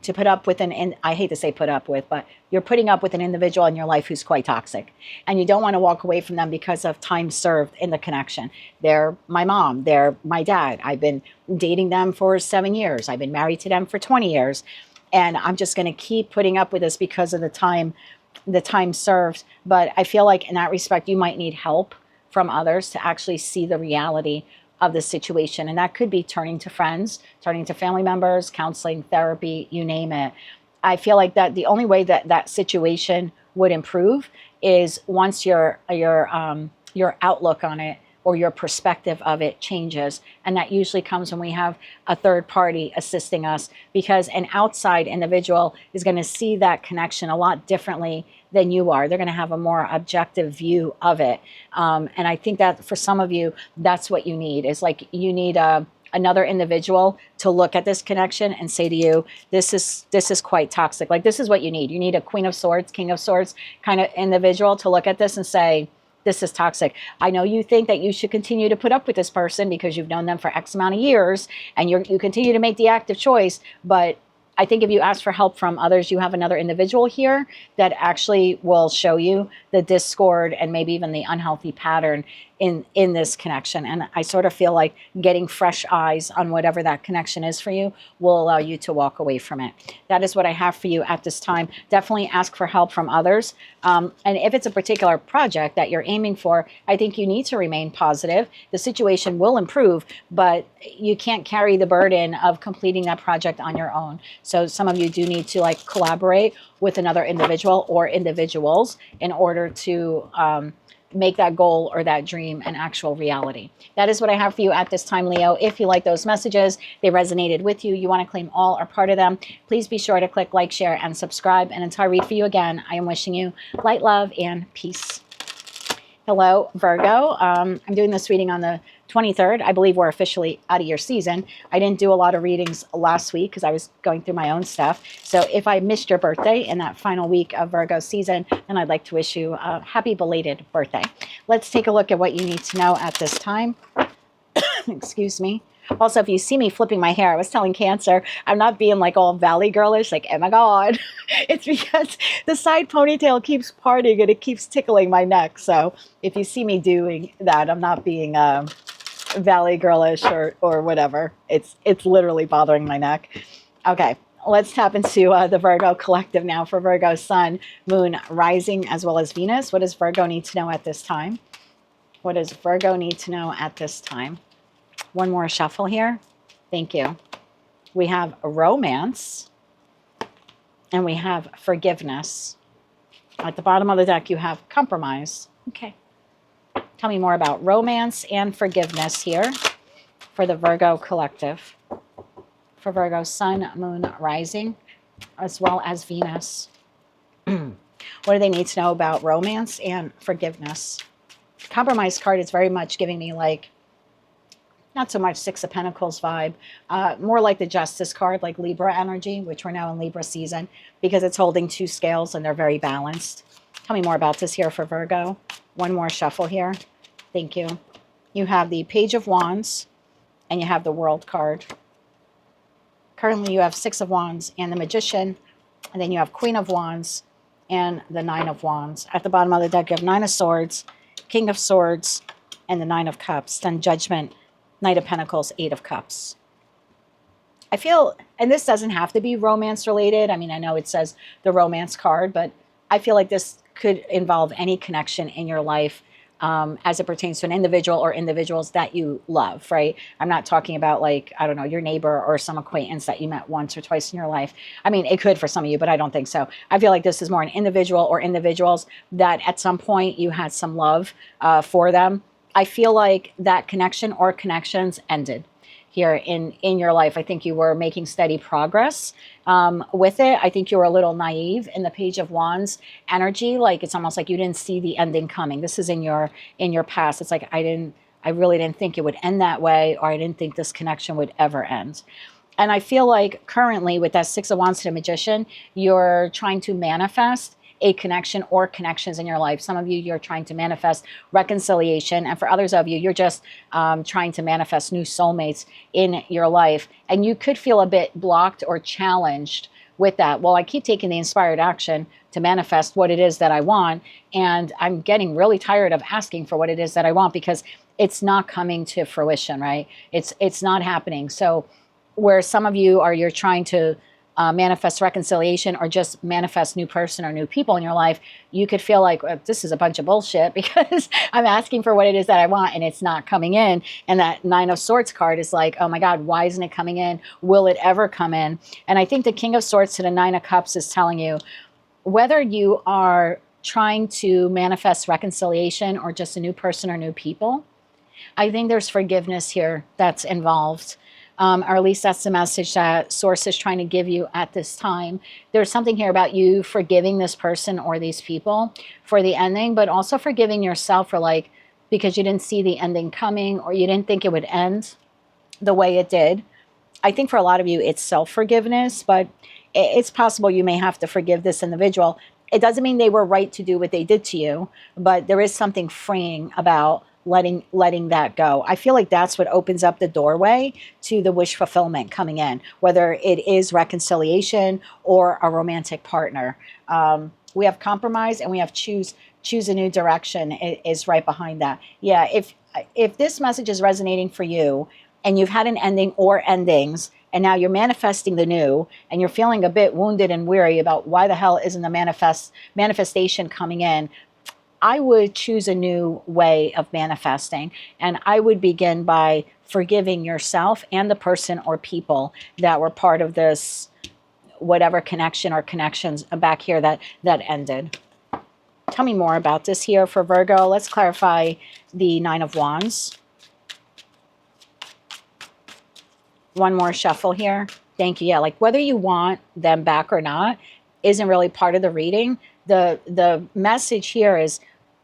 to put up with I hate to say put up with, but you're putting up with an individual in your life who's quite toxic. And you don't want to walk away from them because of time served in the connection. They're my mom. They're my dad. I've been dating them for 7 years. I've been married to them for 20 years. And I'm just going to keep putting up with this because of the time served. But I feel like in that respect, you might need help from others to actually see the reality of the situation. And that could be turning to friends, turning to family members, counseling, therapy, you name it. I feel like that the only way that that situation would improve is once your outlook on it or your perspective of it changes. And that usually comes when we have a third party assisting us, because an outside individual is going to see that connection a lot differently than you are. They're going to have a more objective view of it. And I think that for some of you, that's what you need, is like you need another individual to look at this connection and say to you, this is quite toxic. Like, this is what you need. You need a Queen of Swords, King of Swords kind of individual to look at this and say, this is toxic. I know you think that you should continue to put up with this person because you've known them for X amount of years and you continue to make the active choice. But I think if you ask for help from others, you have another individual here that actually will show you the discord and maybe even the unhealthy pattern in this connection. And I sort of feel like getting fresh eyes on whatever that connection is for you will allow you to walk away from it. That is what I have for you at this time. Definitely ask for help from others. And if it's a particular project that you're aiming for, I think you need to remain positive. The situation will improve, but you can't carry the burden of completing that project on your own. So some of you do need to like collaborate with another individual or individuals in order to make that goal or that dream an actual reality. That is what I have for you at this time, Leo. If you like those messages, they resonated with you, you want to claim all or part of them, please be sure to click like, share, and subscribe. And until I read for you again, I am wishing you light, love, and peace. Hello, Virgo. I'm doing this reading on the 23rd. I believe we're officially out of your season. I didn't do a lot of readings last week because I was going through my own stuff. So if I missed your birthday in that final week of Virgo season, then I'd like to wish you a happy belated birthday. Let's take a look at what you need to know at this time. Excuse me. Also, if you see me flipping my hair, I was telling Cancer, I'm not being like all valley girlish, like, oh my God. It's because the side ponytail keeps parting and it keeps tickling my neck. So if you see me doing that, I'm not being valley girlish or whatever. It's literally bothering my neck. Okay, let's tap into the Virgo collective now for Virgo Sun, Moon, Rising, as well as Venus. What does Virgo need to know at this time? What does Virgo need to know at this time? One more shuffle here. Thank you. We have romance and we have forgiveness. At the bottom of the deck, you have compromise. Okay. Tell me more about romance and forgiveness here for the Virgo collective. For Virgo Sun, Moon, Rising, as well as Venus. What do they need to know about romance and forgiveness? Compromise card is very much giving me like, not so much Six of Pentacles vibe, more like the Justice card, like Libra energy, which we're now in Libra season, because it's holding two scales and they're very balanced. Tell me more about this here for Virgo. One more shuffle here. Thank you. You have the Page of Wands and you have the World card. Currently you have Six of Wands and the Magician, and then you have Queen of Wands and the Nine of Wands. At the bottom of the deck, you have Nine of Swords, King of Swords, and the Nine of Cups. Then Judgment, Knight of Pentacles, Eight of Cups. I feel, and this doesn't have to be romance related. I mean, I know it says the romance card, but I feel like this could involve any connection in your life as it pertains to an individual or individuals that you love, right? I'm not talking about like, I don't know, your neighbor or some acquaintance that you met once or twice in your life. I mean, it could for some of you, but I don't think so. I feel like this is more an individual or individuals that at some point you had some love for them. I feel like that connection or connections ended here in your life. I think you were making steady progress with it. I think you were a little naive in the Page of Wands energy. Like it's almost like you didn't see the ending coming. This is in your past. It's like I really didn't think it would end that way, or I didn't think this connection would ever end. And I feel like currently with that Six of Wands to the Magician, you're trying to manifest a connection or connections in your life. Some of you, you're trying to manifest reconciliation. And for others of you, you're just trying to manifest new soulmates in your life. And you could feel a bit blocked or challenged with that. Well, I keep taking the inspired action to manifest what it is that I want. And I'm getting really tired of asking for what it is that I want because it's not coming to fruition, right? It's not happening. So where some of you are, you're trying to manifest reconciliation or just manifest new person or new people in your life, you could feel like this is a bunch of bullshit because I'm asking for what it is that I want and it's not coming in. And that Nine of Swords card is like, oh my God, why isn't it coming in? Will it ever come in? And I think the King of Swords to the Nine of Cups is telling you, whether you are trying to manifest reconciliation or just a new person or new people, I think there's forgiveness here that's involved. Or at least that's the message that Source is trying to give you at this time. There's something here about you forgiving this person or these people for the ending, but also forgiving yourself for like, because you didn't see the ending coming or you didn't think it would end the way it did. I think for a lot of you, it's self-forgiveness, but it's possible you may have to forgive this individual. It doesn't mean they were right to do what they did to you, but there is something freeing about letting that go. I feel like that's what opens up the doorway to the wish fulfillment coming in, whether it is reconciliation or a romantic partner. We have compromise and we have choose a new direction is right behind that. Yeah, if this message is resonating for you and you've had an ending or endings, and now you're manifesting the new, and you're feeling a bit wounded and weary about why the hell isn't the manifestation coming in, I would choose a new way of manifesting. And I would begin by forgiving yourself and the person or people that were part of this, whatever connection or connections back here that ended. Tell me more about this here for Virgo. Let's clarify the Nine of Wands. One more shuffle here. Thank you. Yeah, like whether you want them back or not isn't really part of the reading. The message here is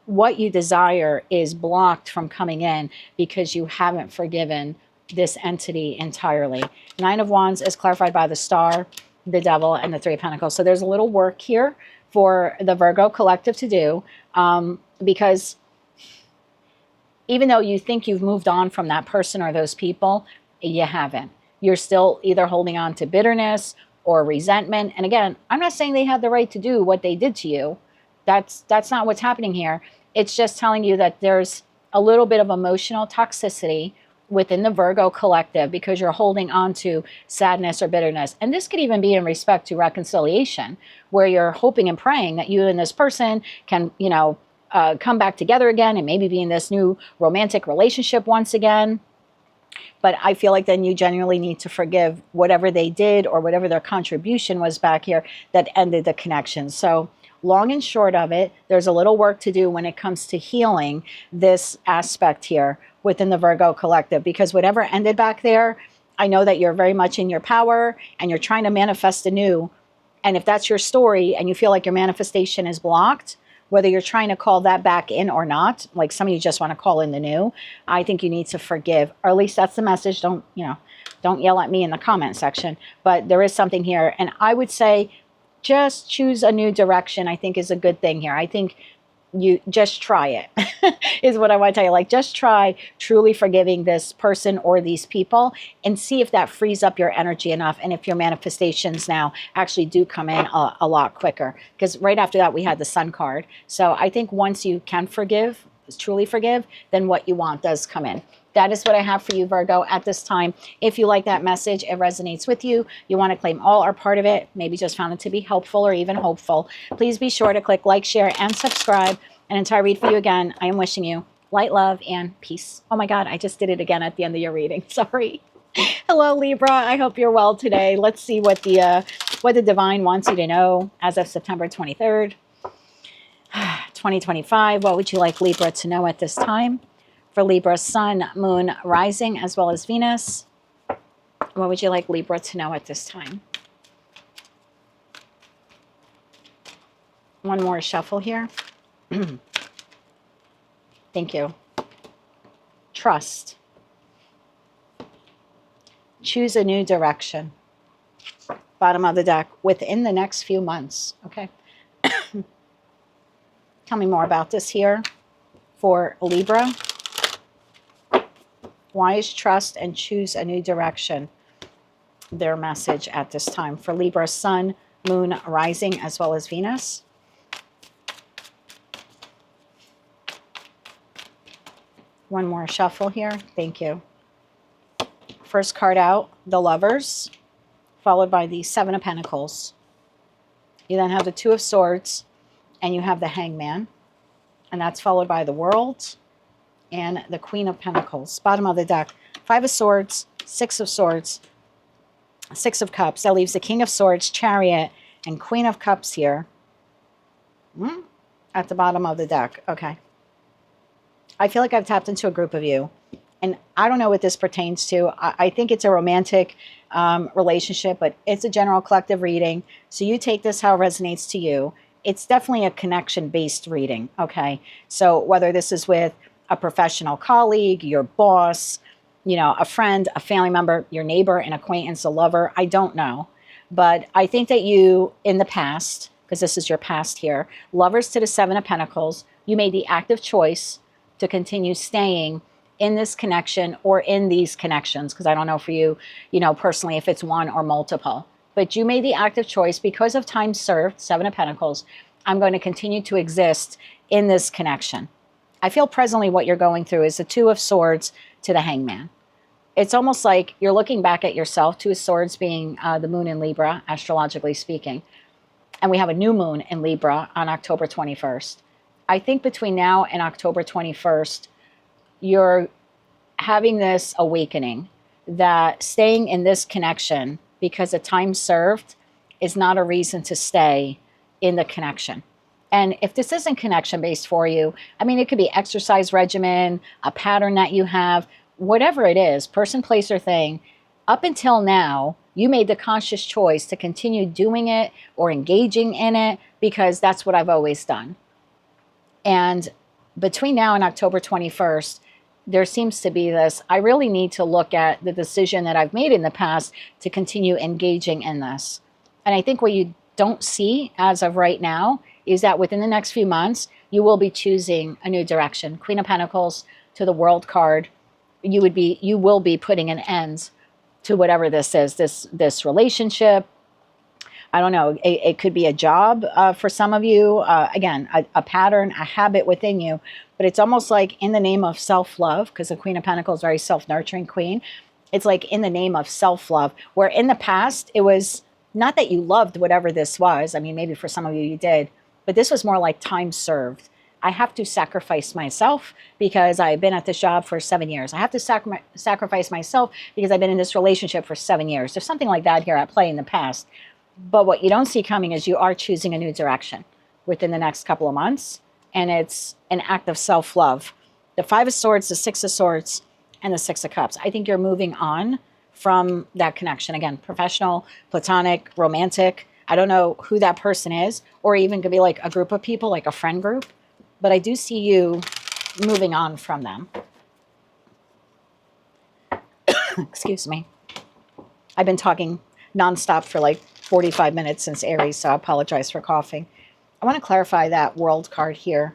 what you desire is blocked from coming in because you haven't forgiven this entity entirely. Nine of Wands is clarified by the Star, the Devil, and the Three of Pentacles. So there's a little work here for the Virgo collective to do because even though you think you've moved on from that person or those people, you haven't. You're still either holding on to bitterness or resentment. And again, I'm not saying they had the right to do what they did to you. That's not what's happening here. It's just telling you that there's a little bit of emotional toxicity within the Virgo collective because you're holding on to sadness or bitterness. And this could even be in respect to reconciliation, where you're hoping and praying that you and this person can, come back together again and maybe be in this new romantic relationship once again. But I feel like then you genuinely need to forgive whatever they did or whatever their contribution was back here that ended the connection. So long and short of it, there's a little work to do when it comes to healing this aspect here within the Virgo collective, because whatever ended back there, I know that you're very much in your power and you're trying to manifest anew. And if that's your story and you feel like your manifestation is blocked, whether you're trying to call that back in or not, like some of you just want to call in the new, I think you need to forgive, or at least that's the message. Don't yell at me in the comment section, but there is something here. And I would say just choose a new direction, I think is a good thing here. I think you just try it is what I want to tell you. Like, just try truly forgiving this person or these people and see if that frees up your energy enough. And if your manifestations now actually do come in a lot quicker, because right after that, we had the Sun card. So I think once you can forgive, truly forgive, then what you want does come in. That is what I have for you, Virgo, at this time. If you like that message, it resonates with you, you want to claim all or part of it, maybe just found it to be helpful or even hopeful, please be sure to click like, share, and subscribe. And until I read for you again, I am wishing you light, love, and peace. Oh my God, I just did it again at the end of your reading. Sorry. Hello, Libra. I hope you're well today. Let's see what the divine wants you to know as of September 23rd, 2025. What would you like Libra to know at this time? For Libra, Sun, Moon, Rising, as well as Venus. What would you like Libra to know at this time? One more shuffle here. Thank you. Trust. Choose a new direction. Bottom of the deck, within the next few months. Okay. Tell me more about this here for Libra. Wise, trust, and choose a new direction. Their message at this time for Libra, Sun, Moon, Rising, as well as Venus. One more shuffle here. Thank you. First card out, the Lovers. followed by the Seven of Pentacles. You then have the Two of Swords, and you have the Hangman. And that's followed by the World and the Queen of Pentacles. Bottom of the deck, Five of Swords, Six of Swords, Six of Cups. That leaves the King of Swords, Chariot, and Queen of Cups here. At the bottom of the deck. Okay. I feel like I've tapped into a group of you. And I don't know what this pertains to. I think it's a romantic relationship, but it's a general collective reading. So you take this how it resonates to you. It's definitely a connection-based reading, okay? So whether this is with a professional colleague, your boss, you know, a friend, a family member, your neighbor, an acquaintance, a lover, I don't know. But I think that you, in the past, because this is your past here, Lovers to the Seven of Pentacles, you made the active choice to continue staying in this connection or in these connections, because I don't know for you, you know, personally, if it's one or multiple. But you made the active choice because of time served, Seven of Pentacles, I'm going to continue to exist in this connection. I feel presently what you're going through is the Two of Swords to the Hangman. It's almost like you're looking back at yourself, Two of Swords being the moon in Libra, astrologically speaking. And we have a new moon in Libra on October 21st. I think between now and October 21st, you're having this awakening that staying in this connection because of time served is not a reason to stay in the connection. And if this isn't connection based for you, I mean, it could be exercise regimen, a pattern that you have, whatever it is, person, place, or thing. Up until now, you made the conscious choice to continue doing it or engaging in it because that's what I've always done. And between now and October 21st, there seems to be this, I really need to look at the decision that I've made in the past to continue engaging in this. And I think what you don't see as of right now is that within the next few months, you will be choosing a new direction. Queen of Pentacles to the World card, you will be putting an end to whatever this is, this relationship. I don't know, it could be a job for some of you. Again, a pattern, a habit within you. But it's almost like in the name of self-love, because the Queen of Pentacles is very self-nurturing queen. It's like in the name of self-love, where in the past, it was not that you loved whatever this was. I mean, maybe for some of you, you did. But this was more like time served. I have to sacrifice myself because I've been at this job for 7 years. I have to sacrifice myself because I've been in this relationship for 7 years. There's something like that here at play in the past. But what you don't see coming is you are choosing a new direction within the next couple of months. And it's an act of self-love. The Five of Swords, the Six of Swords, and the Six of Cups. I think you're moving on from that connection. Again, professional, platonic, romantic. I don't know who that person is, or even could be like a group of people, like a friend group. But I do see you moving on from them. Excuse me. I've been talking nonstop for like 45 minutes since Aries, so I apologize for coughing. I want to clarify that World card here.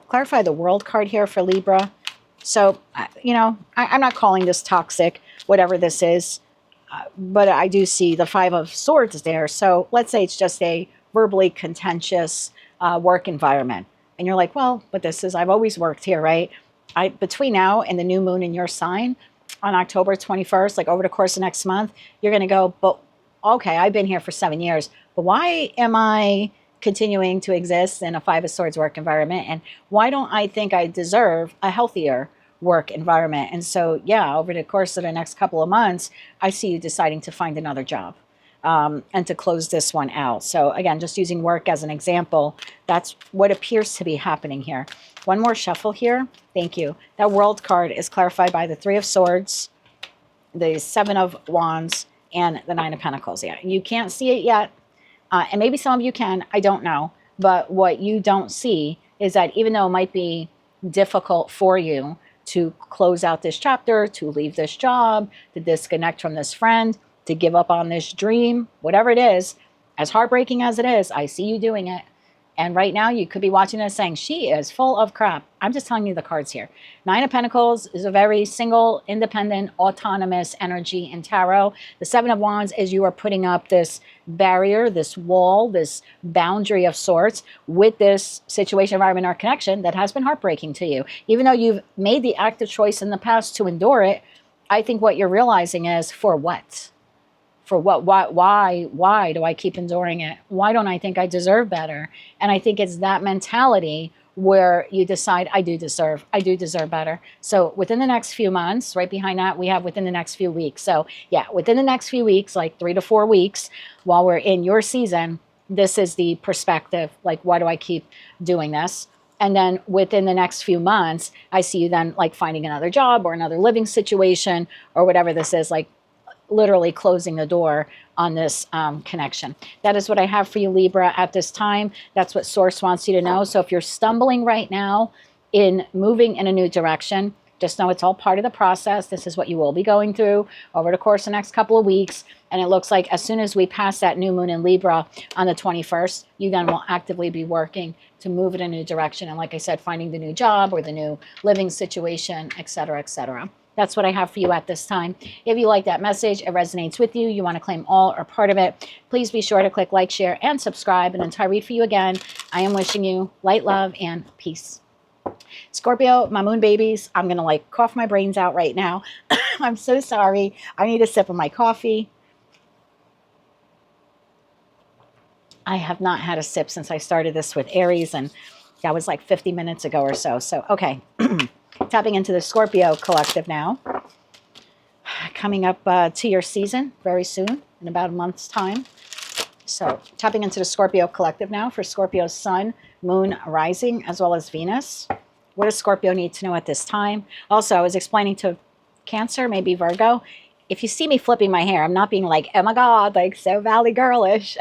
Clarify the World card here for Libra. So, you know, I'm not calling this toxic, whatever this is, but I do see the Five of Swords there. So let's say it's just a verbally contentious work environment. And you're like, well, but this is, I've always worked here, right? Between now and the new moon in your sign on October 21st, like over the course of next month, you're going to go, but okay, I've been here for 7 years, but why am I continuing to exist in a Five of Swords work environment? And why don't I think I deserve a healthier work environment? And so, yeah, over the course of the next couple of months, I see you deciding to find another job and to close this one out. So again, just using work as an example, that's what appears to be happening here. One more shuffle here. Thank you. That World card is clarified by the Three of Swords, the Seven of Wands, and the Nine of Pentacles. Yeah, you can't see it yet. And maybe some of you can, I don't know. But what you don't see is that even though it might be difficult for you to close out this chapter, to leave this job, to disconnect from this friend, to give up on this dream, whatever it is, as heartbreaking as it is, I see you doing it. And right now you could be watching this saying, she is full of crap. I'm just telling you the cards here. Nine of Pentacles is a very single, independent, autonomous energy in tarot. The Seven of Wands is you are putting up this barrier, this wall, this boundary of sorts with this situation, environment, or connection that has been heartbreaking to you. Even though you've made the active choice in the past to endure it, I think what you're realizing is, for what? For what? Why do I keep enduring it? Why don't I think I deserve better? And I think it's that mentality where you decide, I do deserve better. So within the next few months, right behind that, we have within the next few weeks. So yeah, within the next few weeks, like 3 to 4 weeks, while we're in your season, this is the perspective. Like, why do I keep doing this? And then within the next few months, I see you then like finding another job or another living situation or whatever this is, like literally closing the door on this connection. That is what I have for you, Libra, at this time. That's what Source wants you to know. So if you're stumbling right now in moving in a new direction, just know it's all part of the process. This is what you will be going through over the course of the next couple of weeks. And it looks like as soon as we pass that new moon in Libra on the 21st, you then will actively be working to move in a new direction. And like I said, finding the new job or the new living situation, etc., etc. That's what I have for you at this time. If you like that message, it resonates with you, you want to claim all or part of it, please be sure to click like, share, and subscribe. And until I read for you again, I am wishing you light, love, and peace. Scorpio, my moon babies, I'm going to like cough my brains out right now. I'm so sorry. I need a sip of my coffee. I have not had a sip since I started this with Aries, and that was like 50 minutes ago or so. So, okay. Tapping into the Scorpio collective now. Coming up to your season very soon, in about a month's time. So tapping into the Scorpio collective now for Scorpio sun, moon, rising, as well as Venus. What does Scorpio need to know at this time? Also, I was explaining to Cancer, maybe Virgo, if you see me flipping my hair, I'm not being like, oh my God, like so Valley girlish.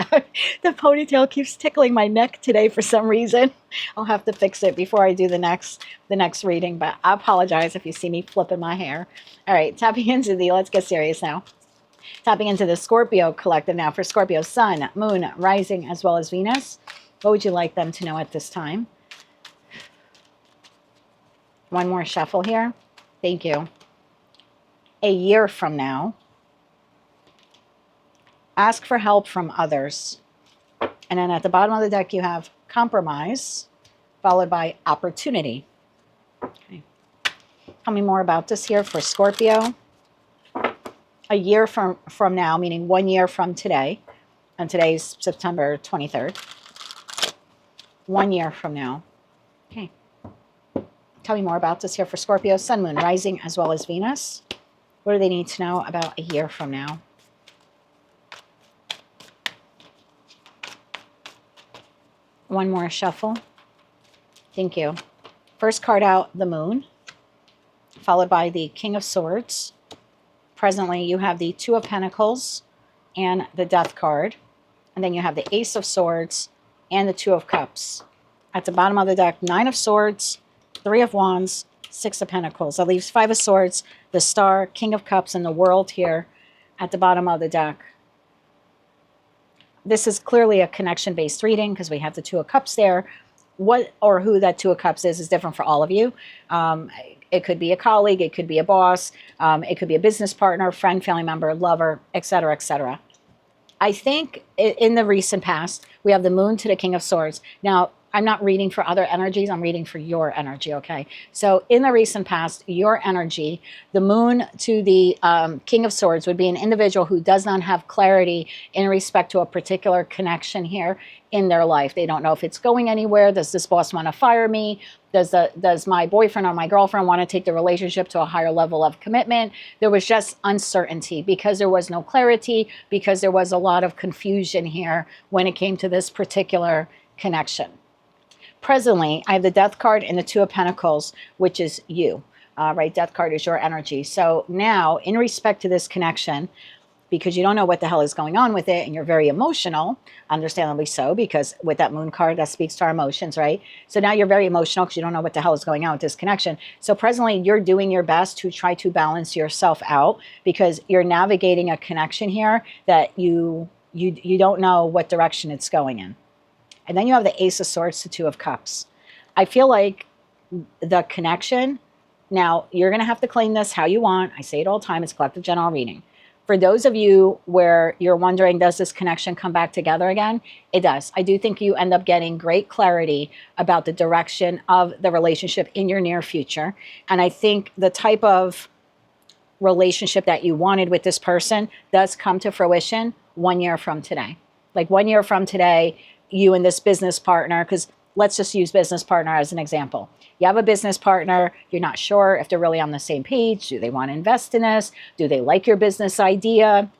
The ponytail keeps tickling my neck today for some reason. I'll have to fix it before I do the next reading, but I apologize if you see me flipping my hair. All right, tapping into let's get serious now. Tapping into the Scorpio collective now for Scorpio sun, moon, rising, as well as Venus. What would you like them to know at this time? One more shuffle here. Thank you. A year from now, ask for help from others. And then at the bottom of the deck, you have compromise, followed by opportunity. Okay. Tell me more about this here for Scorpio. A year from now, meaning 1 year from today, and today's September 23rd. 1 year from now. Okay. Tell me more about this here for Scorpio, sun, moon, rising, as well as Venus. What do they need to know about a year from now? One more shuffle. Thank you. First card out, the moon, followed by the King of Swords. Presently, you have the Two of Pentacles and the Death card. And then you have the Ace of Swords and the Two of Cups. At the bottom of the deck, Nine of Swords, Three of Wands, Six of Pentacles. That leaves Five of Swords, the Star, King of Cups, and the World here at the bottom of the deck. This is clearly a connection-based reading because we have the Two of Cups there. What or who that Two of Cups is different for all of you. It could be a colleague, it could be a boss, it could be a business partner, friend, family member, lover, etc., etc. I think in the recent past, we have the moon to the King of Swords. Now, I'm not reading for other energies. I'm reading for your energy, okay? So in the recent past, your energy, the moon to the King of Swords would be an individual who does not have clarity in respect to a particular connection here in their life. They don't know if it's going anywhere. Does this boss want to fire me? Does my boyfriend or my girlfriend want to take the relationship to a higher level of commitment? There was just uncertainty because there was no clarity, because there was a lot of confusion here when it came to this particular connection. Presently, I have the Death card and the Two of Pentacles, which is you, right? Death card is your energy. So now, in respect to this connection, because you don't know what the hell is going on with it, and you're very emotional, understandably so, because with that moon card, that speaks to our emotions, right? So now you're very emotional because you don't know what the hell is going on with this connection. So presently, you're doing your best to try to balance yourself out because you're navigating a connection here that you don't know what direction it's going in. And then you have the Ace of Swords, the Two of Cups. I feel like the connection, now you're going to have to claim this how you want. I say it all the time. It's collective general reading. For those of you where you're wondering, does this connection come back together again? It does. I do think you end up getting great clarity about the direction of the relationship in your near future. And I think the type of relationship that you wanted with this person does come to fruition 1 year from today. Like 1 year from today, you and this business partner, because let's just use business partner as an example. You have a business partner, you're not sure if they're really on the same page. Do they want to invest in this? Do they like your business idea?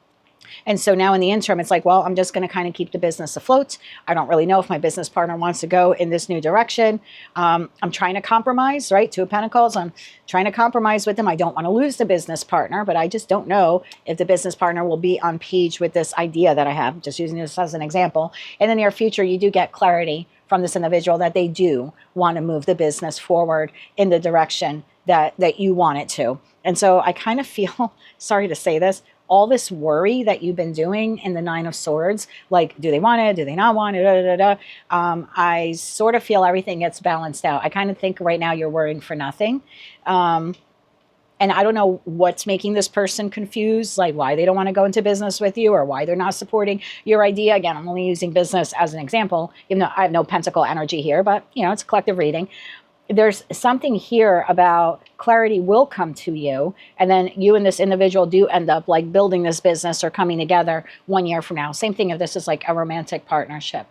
And so now in the interim, it's like, well, I'm just going to kind of keep the business afloat. I don't really know if my business partner wants to go in this new direction. I'm trying to compromise, right? Two of Pentacles. I'm trying to compromise with them. I don't want to lose the business partner, but I just don't know if the business partner will be on page with this idea that I have. Just using this as an example. In the near future, you do get clarity from this individual that they do want to move the business forward in the direction that you want it to. And so I kind of feel, sorry to say this, all this worry that you've been doing in the Nine of Swords, like, do they want it? Do they not want it? I sort of feel everything gets balanced out. I kind of think right now you're worrying for nothing. And I don't know what's making this person confused, like why they don't want to go into business with you or why they're not supporting your idea. Again, I'm only using business as an example, even though I have no pentacle energy here, but you know, it's a collective reading. There's something here about clarity will come to you, and then you and this individual do end up like building this business or coming together 1 year from now. Same thing if this is like a romantic partnership.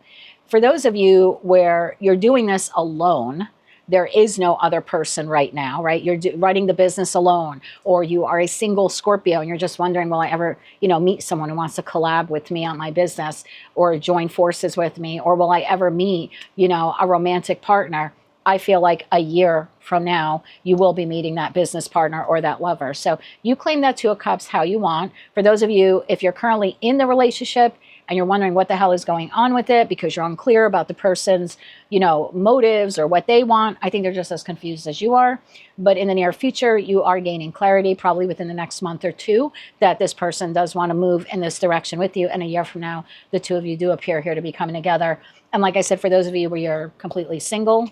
For those of you where you're doing this alone, there is no other person right now, right? You're running the business alone, or you are a single Scorpio and you're just wondering, will I ever, you know, meet someone who wants to collab with me on my business or join forces with me, or will I ever meet, you know, a romantic partner? I feel like a year from now, you will be meeting that business partner or that lover. So you claim that Two of Cups how you want. For those of you, if you're currently in the relationship and you're wondering what the hell is going on with it because you're unclear about the person's, you know, motives or what they want, I think they're just as confused as you are. But in the near future, you are gaining clarity, probably within the next month or two, that this person does want to move in this direction with you. And a year from now, the two of you do appear here to be coming together. And like I said, for those of you where you're completely single,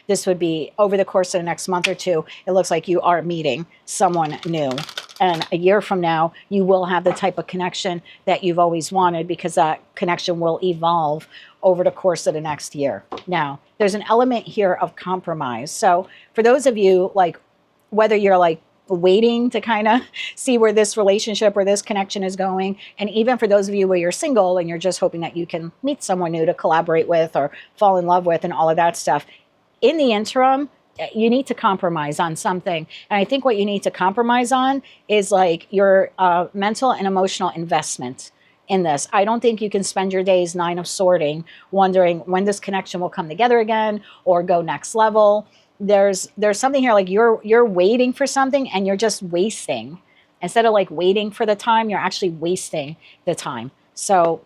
this would be over the course of the next month or two. It looks like you are meeting someone new. And a year from now, you will have the type of connection that you've always wanted, because that connection will evolve over the course of the next year. Now, there's an element here of compromise. So for those of you, like, whether you're like waiting to kind of see where this relationship or this connection is going, and even for those of you where you're single and you're just hoping that you can meet someone new to collaborate with or fall in love with and all of that stuff, in the interim, you need to compromise on something. And I think what you need to compromise on is like your mental and emotional investment in this. I don't think you can spend your days Nine of Sorting wondering when this connection will come together again or go next level. There's something here like you're waiting for something and you're just wasting. Instead of like waiting for the time, you're actually wasting the time. So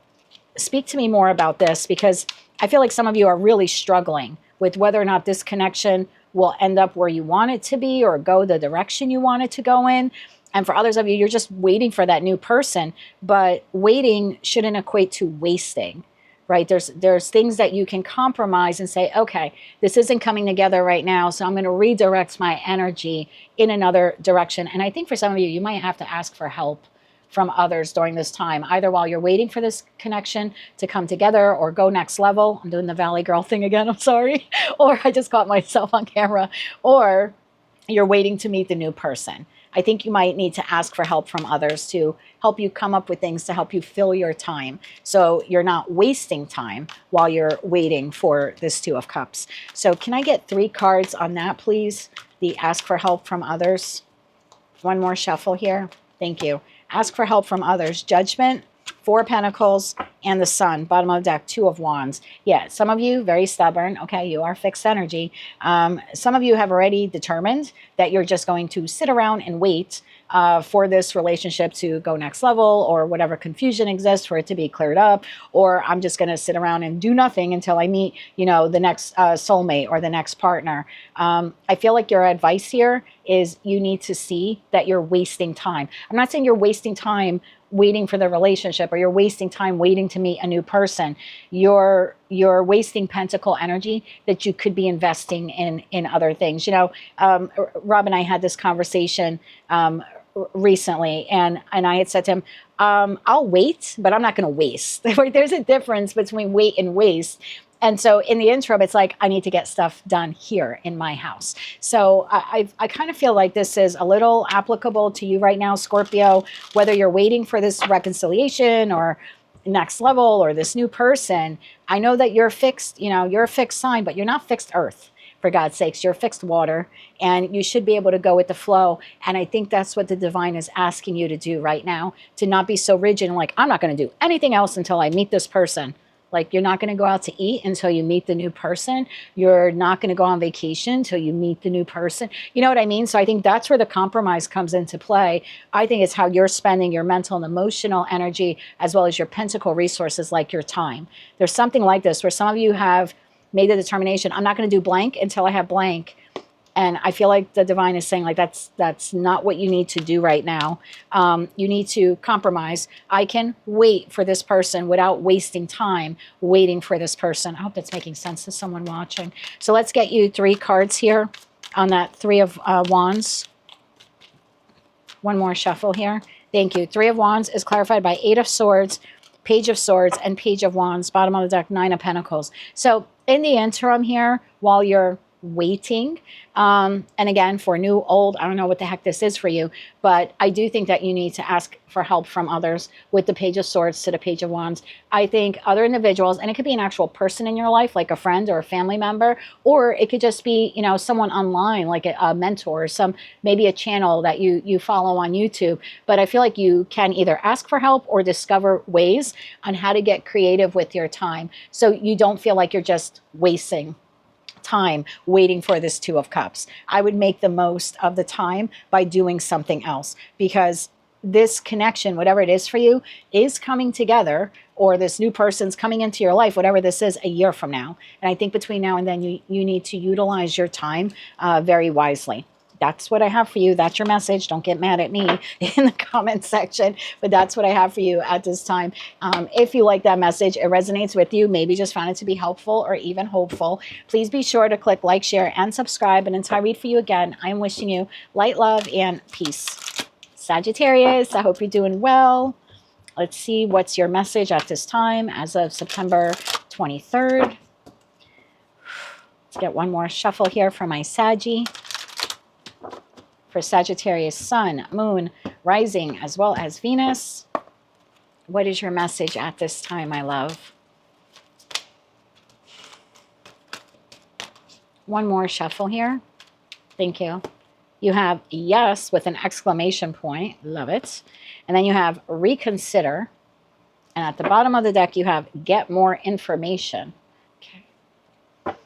speak to me more about this, because I feel like some of you are really struggling with whether or not this connection will end up where you want it to be or go the direction you want it to go in. And for others of you, you're just waiting for that new person, but waiting shouldn't equate to wasting, right? There's things that you can compromise and say, okay, this isn't coming together right now, so I'm going to redirect my energy in another direction. And I think for some of you, you might have to ask for help from others during this time, either while you're waiting for this connection to come together or go next level. I'm doing the Valley Girl thing again, I'm sorry. Or I just caught myself on camera. Or you're waiting to meet the new person. I think you might need to ask for help from others to help you come up with things to help you fill your time, so you're not wasting time while you're waiting for this Two of Cups. So can I get 3 cards on that, please? The ask for help from others. One more shuffle here. Thank you. Ask for help from others. Judgment, 4 of Pentacles, and the Sun. Bottom of the deck, 2 of Wands. Yeah, some of you, very stubborn. Okay, you are fixed energy. Some of you have already determined that you're just going to sit around and wait for this relationship to go next level, or whatever confusion exists for it to be cleared up, or I'm just going to sit around and do nothing until I meet, you know, the next soulmate or the next partner. I feel like your advice here is you need to see that you're wasting time. I'm not saying you're wasting time waiting for the relationship, or you're wasting time waiting to meet a new person. You're wasting pentacle energy that you could be investing in other things. You know, Rob and I had this conversation recently, and I had said to him, I'll wait, but I'm not going to waste. There's a difference between wait and waste. And so in the interim, it's like, I need to get stuff done here in my house. So I kind of feel like this is a little applicable to you right now, Scorpio, whether you're waiting for this reconciliation or next level or this new person. I know that you're fixed, you know, you're a fixed sign, but you're not fixed earth. For God's sakes, you're fixed water, and you should be able to go with the flow. And I think that's what the divine is asking you to do right now, to not be so rigid and like, I'm not going to do anything else until I meet this person. Like, you're not going to go out to eat until you meet the new person. You're not going to go on vacation until you meet the new person. You know what I mean? So I think that's where the compromise comes into play. I think it's how you're spending your mental and emotional energy, as well as your pentacle resources, like your time. There's something like this where some of you have made the determination, I'm not going to do blank until I have blank. And I feel like the divine is saying, like, that's not what you need to do right now. You need to compromise. I can wait for this person without wasting time waiting for this person. I hope that's making sense to someone watching. So let's get you 3 cards here on that 3 of Wands. One more shuffle here. Thank you. 3 of Wands is clarified by 8 of Swords, Page of Swords, and Page of Wands. Bottom of the deck, 9 of Pentacles. So in the interim here, while you're waiting, and again, for new, old, I don't know what the heck this is for you, but I do think that you need to ask for help from others with the Page of Swords to the Page of Wands. I think other individuals, and it could be an actual person in your life, like a friend or a family member, or it could just be, you know, someone online, like a mentor, or maybe a channel that you follow on YouTube. But I feel like you can either ask for help or discover ways on how to get creative with your time, so you don't feel like you're just wasting time waiting for this 2 of Cups. I would make the most of the time by doing something else, because this connection, whatever it is for you, is coming together, or this new person's coming into your life, whatever this is, a year from now. And I think between now and then, you need to utilize your time very wisely. That's what I have for you. That's your message. Don't get mad at me in the comment section, but that's what I have for you at this time. If you like that message, it resonates with you, maybe just found it to be helpful or even hopeful, please be sure to click like, share, and subscribe. And until I read for you again, I'm wishing you light, love, and peace. Sagittarius, I hope you're doing well. Let's see what's your message at this time as of September 23rd. Let's get one more shuffle here for my Saggy. For Sagittarius, Sun, Moon, Rising, as well as Venus. What is your message at this time, my love? One more shuffle here. Thank you. You have yes with an exclamation point. Love it. And then you have reconsider. And at the bottom of the deck, you have get more information. Okay.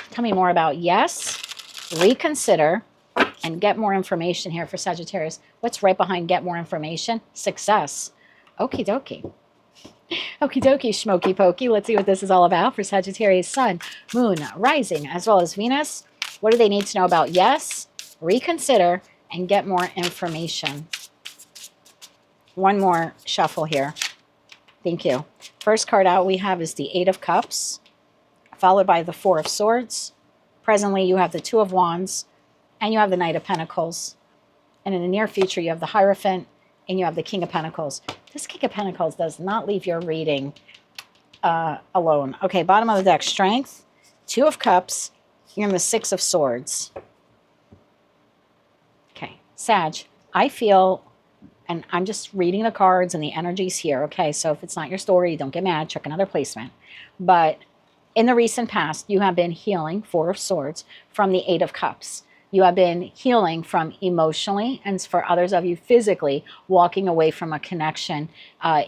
Tell me more about yes, reconsider, and get more information here for Sagittarius. What's right behind get more information? Success. Okie dokie. Okie dokie, schmoky pokey. Let's see what this is all about for Sagittarius, Sun, Moon, Rising, as well as Venus. What do they need to know about yes, reconsider, and get more information? One more shuffle here. Thank you. First card out we have is the 8 of Cups, followed by the 4 of Swords. Presently, you have the 2 of Wands, and you have the Knight of Pentacles. And in the near future, you have the Hierophant, and you have the King of Pentacles. This King of Pentacles does not leave your reading alone. Okay, bottom of the deck, Strength, 2 of Cups, you're in the 6 of Swords. Okay, Sag, I feel, and I'm just reading the cards and the energies here, okay? So if it's not your story, don't get mad, check another placement. But in the recent past, you have been healing, 4 of Swords, from the 8 of Cups. You have been healing from emotionally, and for others of you physically, walking away from a connection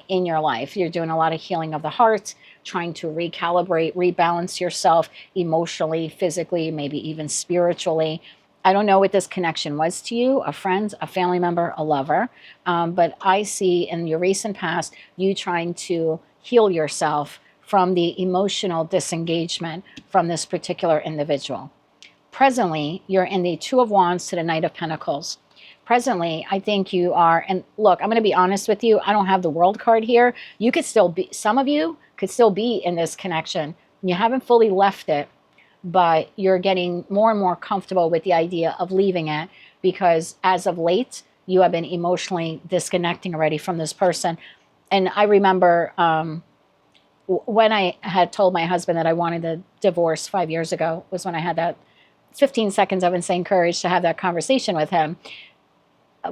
in your life. You're doing a lot of healing of the heart, trying to recalibrate, rebalance yourself emotionally, physically, maybe even spiritually. I don't know what this connection was to you, a friend, a family member, a lover, but I see in your recent past, you trying to heal yourself from the emotional disengagement from this particular individual. Presently, you're in the 2 of Wands to the Knight of Pentacles. Presently, I think you are, and look, I'm going to be honest with you, I don't have the World card here. You could still be, some of you could still be in this connection. You haven't fully left it, but you're getting more and more comfortable with the idea of leaving it, because as of late, you have been emotionally disconnecting already from this person. And I remember when I had told my husband that I wanted a divorce 5 years ago, was when I had that 15 seconds of insane courage to have that conversation with him.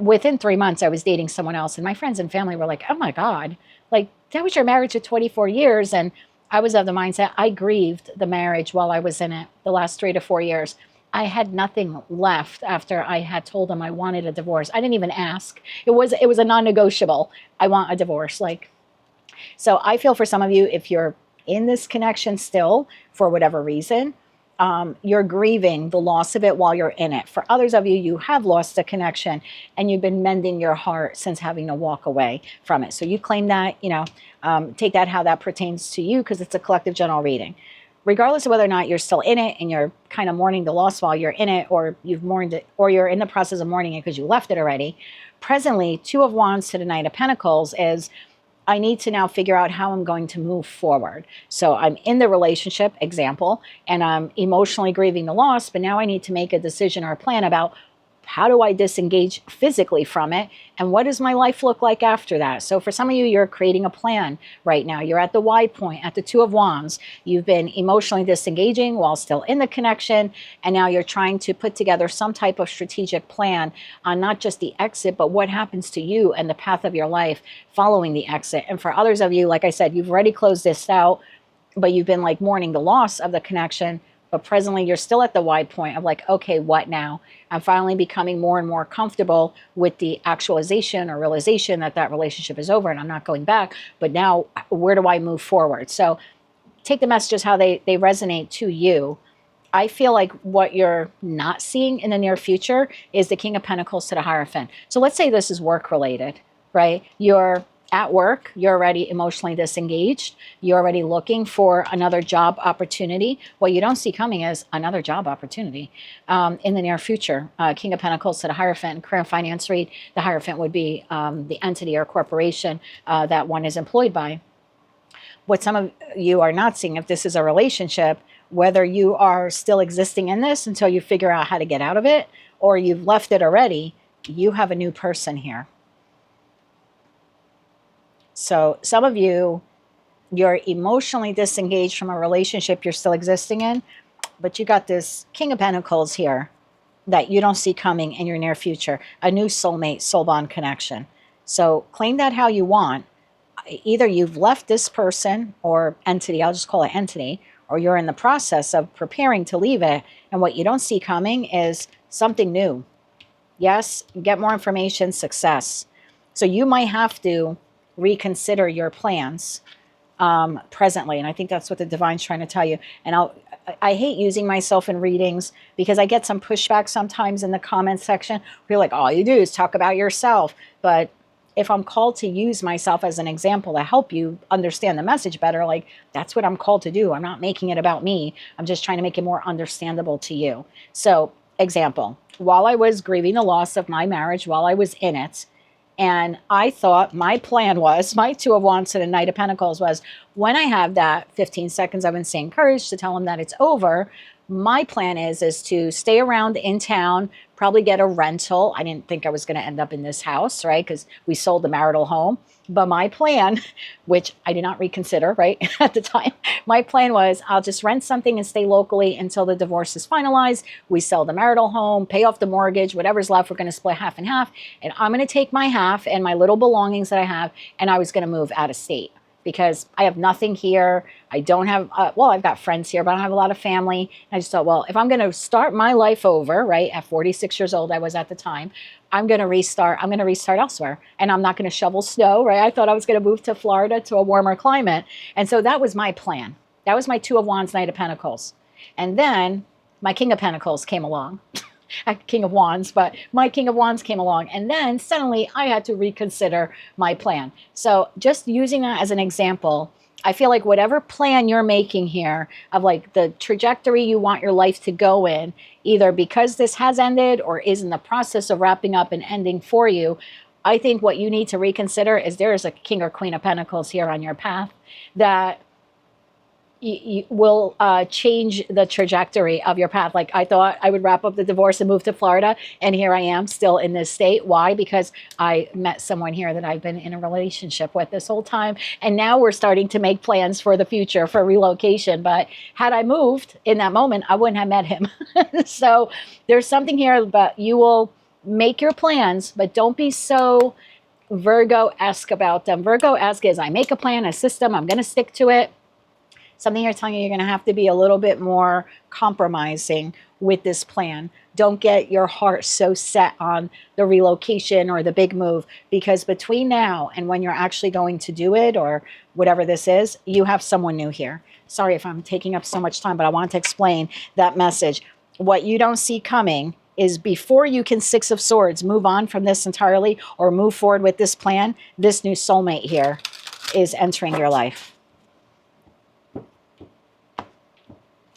Within 3 months, I was dating someone else, and my friends and family were like, oh my God, like that was your marriage of 24 years. And I was of the mindset, I grieved the marriage while I was in it the last 3 to 4 years. I had nothing left after I had told him I wanted a divorce. I didn't even ask. It was a non-negotiable. I want a divorce. Like, so I feel for some of you, if you're in this connection still for whatever reason, you're grieving the loss of it while you're in it. For others of you, you have lost a connection and you've been mending your heart since having to walk away from it. So you claim that, take that how that pertains to you, because it's a collective general reading. Regardless of whether or not you're still in it and you're kind of mourning the loss while you're in it, or you've mourned it, or you're in the process of mourning it because you left it already. Presently, Two of Wands to the Knight of Pentacles is, I need to now figure out how I'm going to move forward. So I'm in the relationship, example, and I'm emotionally grieving the loss, but now I need to make a decision or a plan about how do I disengage physically from it, and what does my life look like after that? So for some of you, you're creating a plan right now. You're at the Y point, at the Two of Wands. You've been emotionally disengaging while still in the connection, and now you're trying to put together some type of strategic plan on not just the exit, but what happens to you and the path of your life following the exit. And for others of you, like I said, you've already closed this out, but you've been like mourning the loss of the connection. But presently, you're still at the Y point of like, okay, what now? I'm finally becoming more and more comfortable with the actualization or realization that that relationship is over and I'm not going back. But now, where do I move forward? So take the messages how they resonate to you. I feel like what you're not seeing in the near future is the King of Pentacles to the Hierophant. So let's say this is work related, right? You're at work, you're already emotionally disengaged, you're already looking for another job opportunity. What you don't see coming is another job opportunity in the near future. King of Pentacles to the Hierophant, career and finance read, the Hierophant would be the entity or corporation that one is employed by. What some of you are not seeing, if this is a relationship, whether you are still existing in this until you figure out how to get out of it, or you've left it already, you have a new person here. So some of you, you're emotionally disengaged from a relationship you're still existing in, but you got this King of Pentacles here that you don't see coming in your near future, a new soulmate, soul bond connection. So claim that how you want. Either you've left this person or entity, I'll just call it entity, or you're in the process of preparing to leave it, and what you don't see coming is something new. Yes, get more information, success. So you might have to reconsider your plans presently. And I think that's what the divine's trying to tell you. And I hate using myself in readings because I get some pushback sometimes in the comment section. Where you're like, all you do is talk about yourself. But if I'm called to use myself as an example to help you understand the message better, like that's what I'm called to do. I'm not making it about me. I'm just trying to make it more understandable to you. So example, while I was grieving the loss of my marriage, while I was in it, and I thought my plan was, my Two of Wands to the Knight of Pentacles was, when I have that 15 seconds of insane courage to tell him that it's over, my plan is to stay around in town, probably get a rental. I didn't think I was going to end up in this house, right? Because we sold the marital home. But my plan, which I did not reconsider, right, at the time, my plan was I'll just rent something and stay locally until the divorce is finalized. We sell the marital home, pay off the mortgage, whatever's left, we're going to split half and half. And I'm going to take my half and my little belongings that I have, and I was going to move out of state because I have nothing here. I don't have, well, I've got friends here, but I don't have a lot of family. And I just thought, well, if I'm going to start my life over, right, at 46 years old, I was at the time, I'm going to restart elsewhere, and I'm not going to shovel snow, right? I thought I was going to move to Florida to a warmer climate. And so that was my plan. That was my Two of Wands, Knight of Pentacles. And then my King of Pentacles came along. King of Wands, but my King of Wands came along. And then suddenly I had to reconsider my plan. So just using that as an example, I feel like whatever plan you're making here of like the trajectory you want your life to go in, either because this has ended or is in the process of wrapping up and ending for you, I think what you need to reconsider is there is a King or Queen of Pentacles here on your path that you will change the trajectory of your path. Like I thought I would wrap up the divorce and move to Florida, and here I am still in this state. Why? Because I met someone here that I've been in a relationship with this whole time, and now we're starting to make plans for the future for relocation. But had I moved in that moment, I wouldn't have met him. So there's something here, but you will make your plans, but don't be so Virgo-esque about them. Virgo-esque is I make a plan, a system, I'm going to stick to it. Something you're telling you you're going to have to be a little bit more compromising with this plan. Don't get your heart so set on the relocation or the big move, because between now and when you're actually going to do it or whatever this is, you have someone new here. Sorry if I'm taking up so much time, but I want to explain that message. What you don't see coming is before you can Six of Swords move on from this entirely or move forward with this plan, this new soulmate here is entering your life.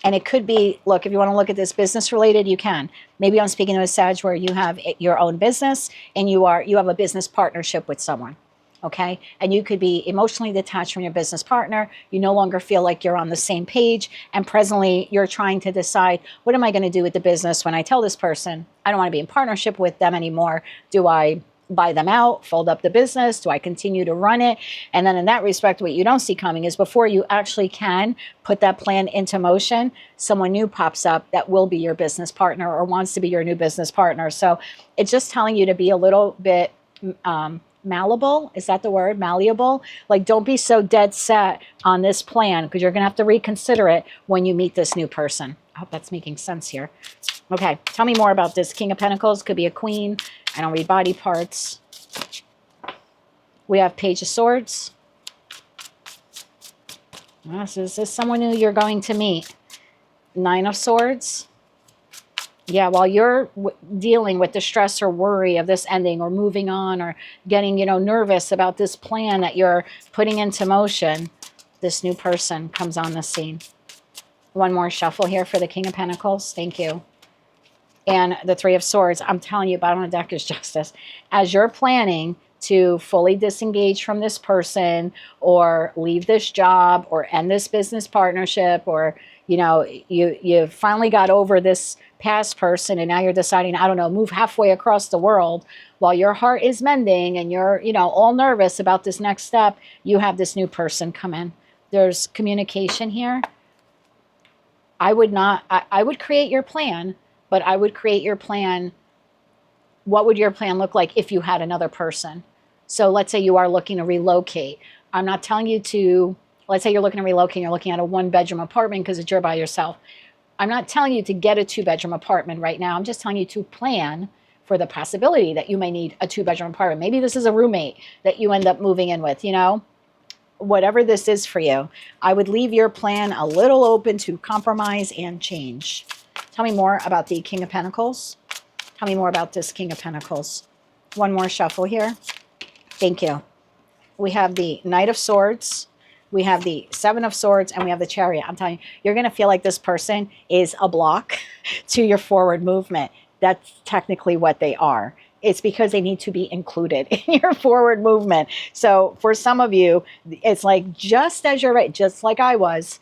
And it could be, look, if you want to look at this business related, you can. Maybe I'm speaking to a Sag where you have your own business and you have a business partnership with someone, okay? And you could be emotionally detached from your business partner. You no longer feel like you're on the same page. And presently, you're trying to decide, what am I going to do with the business when I tell this person I don't want to be in partnership with them anymore? Do I buy them out, fold up the business? Do I continue to run it? And then in that respect, what you don't see coming is before you actually can put that plan into motion, someone new pops up that will be your business partner or wants to be your new business partner. So it's just telling you to be a little bit malleable. Is that the word? Malleable? Like, don't be so dead set on this plan, because you're going to have to reconsider it when you meet this new person. I hope that's making sense here. Okay, tell me more about this. King of Pentacles, could be a queen. I don't read body parts. We have Page of Swords. So is this someone who you're going to meet? Nine of Swords. Yeah, while you're dealing with the stress or worry of this ending or moving on or getting, nervous about this plan that you're putting into motion, this new person comes on the scene. One more shuffle here for the King of Pentacles. Thank you. And the Three of Swords. I'm telling you, bottom of the deck is Justice. As you're planning to fully disengage from this person or leave this job or end this business partnership, or, you finally got over this past person and now you're deciding, I don't know, move halfway across the world, while your heart is mending and you're, all nervous about this next step, you have this new person come in. There's communication here. I would create your plan, but I would create your plan. What would your plan look like if you had another person? So let's say you are looking to relocate. I'm not telling you to, let's say you're looking to relocate, you're looking at a 1-bedroom apartment because you're by yourself. I'm not telling you to get a 2-bedroom apartment right now. I'm just telling you to plan for the possibility that you may need a 2-bedroom apartment. Maybe this is a roommate that you end up moving in with, whatever this is for you. I would leave your plan a little open to compromise and change. Tell me more about the King of Pentacles. Tell me more about this King of Pentacles. One more shuffle here. Thank you. We have the Knight of Swords. We have the Seven of Swords, and we have the Chariot. I'm telling you, you're going to feel like this person is a block to your forward movement. That's technically what they are. It's because they need to be included in your forward movement. So for some of you, it's like, just as you're right, just like I was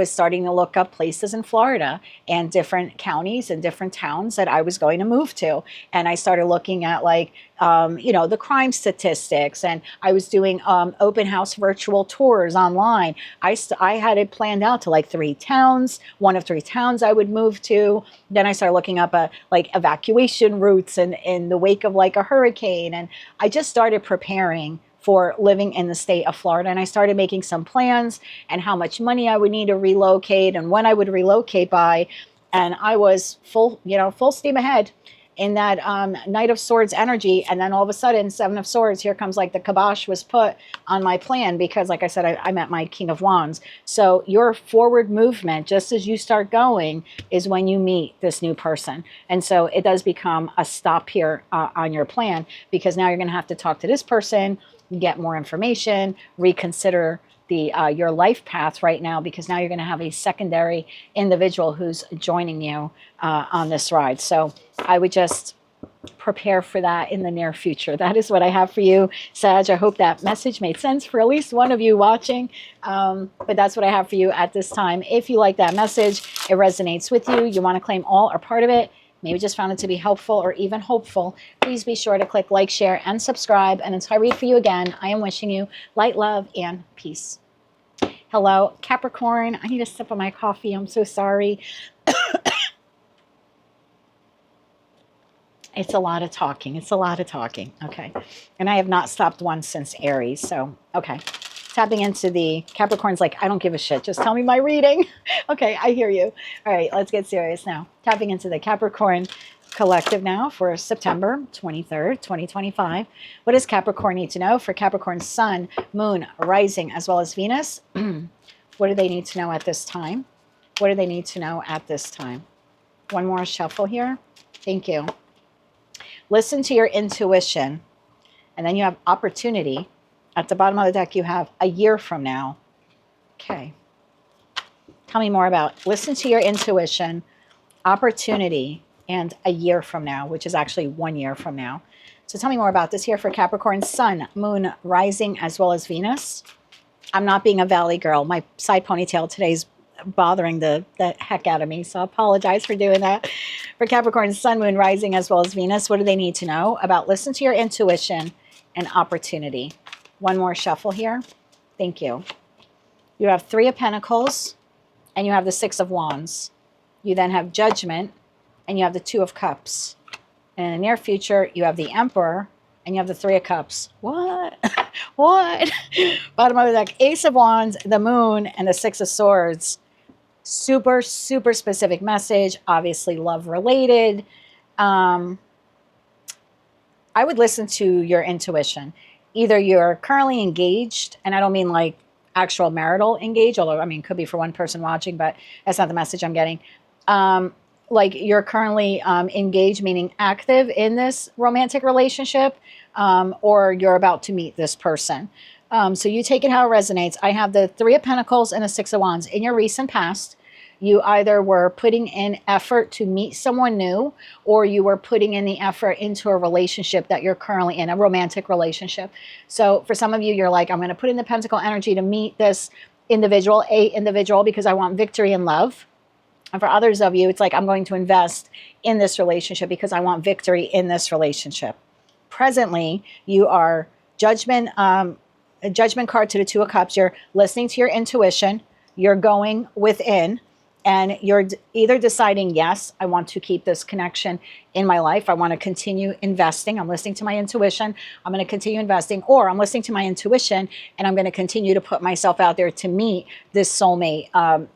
starting to look up places in Florida and different counties and different towns that I was going to move to. And I started looking at the crime statistics, and I was doing open house virtual tours online. I had it planned out to 3 towns, one of 3 towns I would move to. Then I started looking up evacuation routes in the wake of a hurricane. And I just started preparing for living in the state of Florida. And I started making some plans and how much money I would need to relocate and when I would relocate by. And I was full steam ahead in that Knight of Swords energy. And then all of a sudden, Seven of Swords, here comes the kibosh was put on my plan because, like I said, I met my King of Wands. So your forward movement, just as you start going, is when you meet this new person. And so it does become a stop here on your plan, because now you're going to have to talk to this person, get more information, reconsider your life path right now, because now you're going to have a secondary individual who's joining you on this ride. So I would just prepare for that in the near future. That is what I have for you, Sag. I hope that message made sense for at least one of you watching. But that's what I have for you at this time. If you like that message, it resonates with you, you want to claim all or part of it, maybe just found it to be helpful or even hopeful, please be sure to click like, share, and subscribe. And until I read for you again, I am wishing you light, love, and peace. Hello, Capricorn. I need a sip of my coffee. I'm so sorry. It's a lot of talking. It's a lot of talking. Okay. And I have not stopped once since Aries. So, okay. Tapping into the Capricorn's like, I don't give a shit. Just tell me my reading. Okay, I hear you. All right, let's get serious now. Tapping into the Capricorn collective now for September 23rd, 2025. What does Capricorn need to know? For Capricorn's sun, moon, rising, as well as Venus, what do they need to know at this time? What do they need to know at this time? One more shuffle here. Thank you. Listen to your intuition. And then you have opportunity. At the bottom of the deck, you have a year from now. Okay. Tell me more about listen to your intuition, opportunity, and a year from now, which is actually 1 year from now. So tell me more about this here for Capricorn, sun, moon, rising, as well as Venus. I'm not being a valley girl. My side ponytail today is bothering the heck out of me, so I apologize for doing that. For Capricorn, sun, moon, rising, as well as Venus, what do they need to know about listen to your intuition and opportunity? One more shuffle here. Thank you. You have 3 of Pentacles, and you have the 6 of Wands. You then have Judgment, and you have the 2 of Cups. And in the near future, you have the Emperor, and you have the 3 of Cups. What? What? Bottom of the deck, Ace of Wands, the Moon, and the 6 of Swords. Super, super specific message. Obviously, love related. I would listen to your intuition. Either you're currently engaged, and I don't mean like actual marital engaged, although I mean could be for one person watching, but that's not the message I'm getting. Like you're currently engaged, meaning active in this romantic relationship, or you're about to meet this person. So you take it how it resonates. I have the 3 of Pentacles and the 6 of Wands. In your recent past, you either were putting in effort to meet someone new, or you were putting in the effort into a relationship that you're currently in, a romantic relationship. So for some of you, you're like, I'm going to put in the Pentacle energy to meet this individual, because I want victory in love. And for others of you, it's like, I'm going to invest in this relationship because I want victory in this relationship. Presently, you are Judgment, a Judgment card to the 2 of Cups. You're listening to your intuition. You're going within. And you're either deciding, yes, I want to keep this connection in my life. I want to continue investing. I'm listening to my intuition. I'm going to continue investing. Or I'm listening to my intuition and I'm going to continue to put myself out there to meet this soulmate.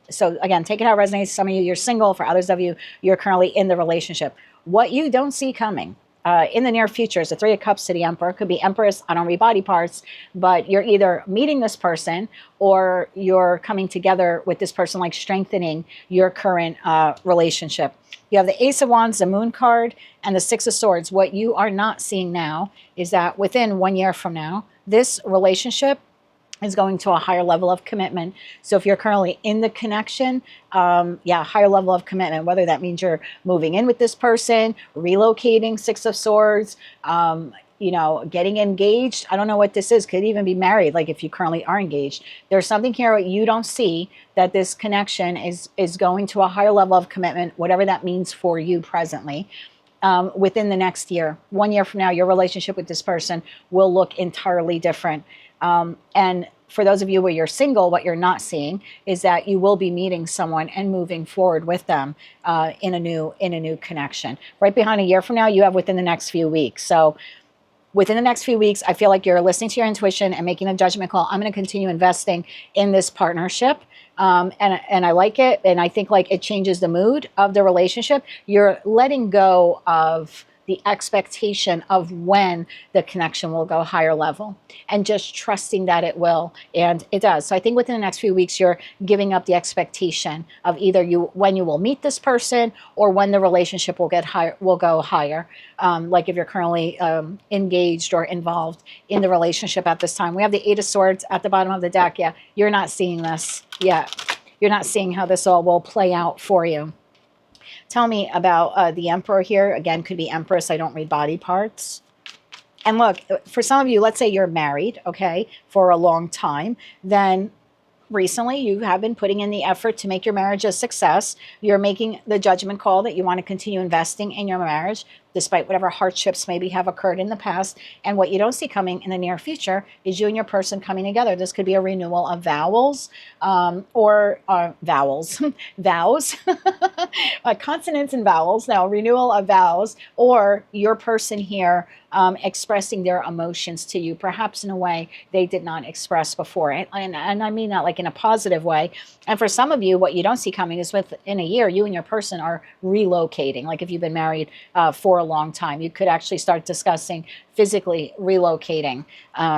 So again, take it how it resonates. Some of you, you're single. For others of you, you're currently in the relationship. What you don't see coming in the near future is the 3 of Cups to the Emperor. Could be Empress. I don't read body parts, but you're either meeting this person or you're coming together with this person, like strengthening your current relationship. You have the Ace of Wands, the Moon card, and the 6 of Swords. What you are not seeing now is that within 1 year from now, this relationship is going to a higher level of commitment. So if you're currently in the connection, higher level of commitment, whether that means you're moving in with this person, relocating, 6 of Swords, getting engaged. I don't know what this is. Could even be married, like if you currently are engaged. There's something here what you don't see, that this connection is going to a higher level of commitment, whatever that means for you presently. Within the next year, 1 year from now, your relationship with this person will look entirely different. And for those of you where you're single, what you're not seeing is that you will be meeting someone and moving forward with them in a new connection. Right behind a year from now, you have within the next few weeks. So within the next few weeks, I feel like you're listening to your intuition and making a judgment call. I'm going to continue investing in this partnership. And I like it. And I think like it changes the mood of the relationship. You're letting go of the expectation of when the connection will go higher level and just trusting that it will. And it does. So I think within the next few weeks, you're giving up the expectation of either when you will meet this person or when the relationship will go higher. Like if you're currently engaged or involved in the relationship at this time. We have the 8 of Swords at the bottom of the deck. Yeah, you're not seeing this yet. You're not seeing how this all will play out for you. Tell me about the Emperor here. Again, could be Empress. I don't read body parts. And look, for some of you, let's say you're married, okay, for a long time, then recently you have been putting in the effort to make your marriage a success. You're making the judgment call that you want to continue investing in your marriage despite whatever hardships maybe have occurred in the past. And what you don't see coming in the near future is you and your person coming together. This could be a renewal of vows, or vowels, vows, consonants and vowels. Now, renewal of vows, or your person here expressing their emotions to you, perhaps in a way they did not express before. And I mean that like in a positive way. And for some of you, what you don't see coming is within a year, you and your person are relocating. Like if you've been married for a long time, you could actually start discussing physically relocating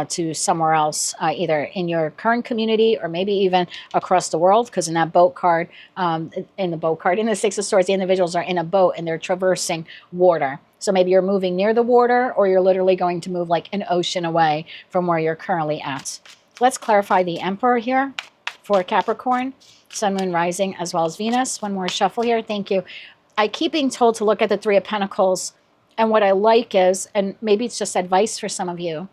to somewhere else, either in your current community or maybe even across the world. Because in that boat card, in the Six of Swords, the individuals are in a boat and they're traversing water. So maybe you're moving near the water, or you're literally going to move like an ocean away from where you're currently at. Let's clarify the Emperor here for Capricorn, Sun, Moon, Rising, as well as Venus. One more shuffle here. Thank you. I keep being told to look at the Three of Pentacles. And what I like is, and maybe it's just advice for some of you,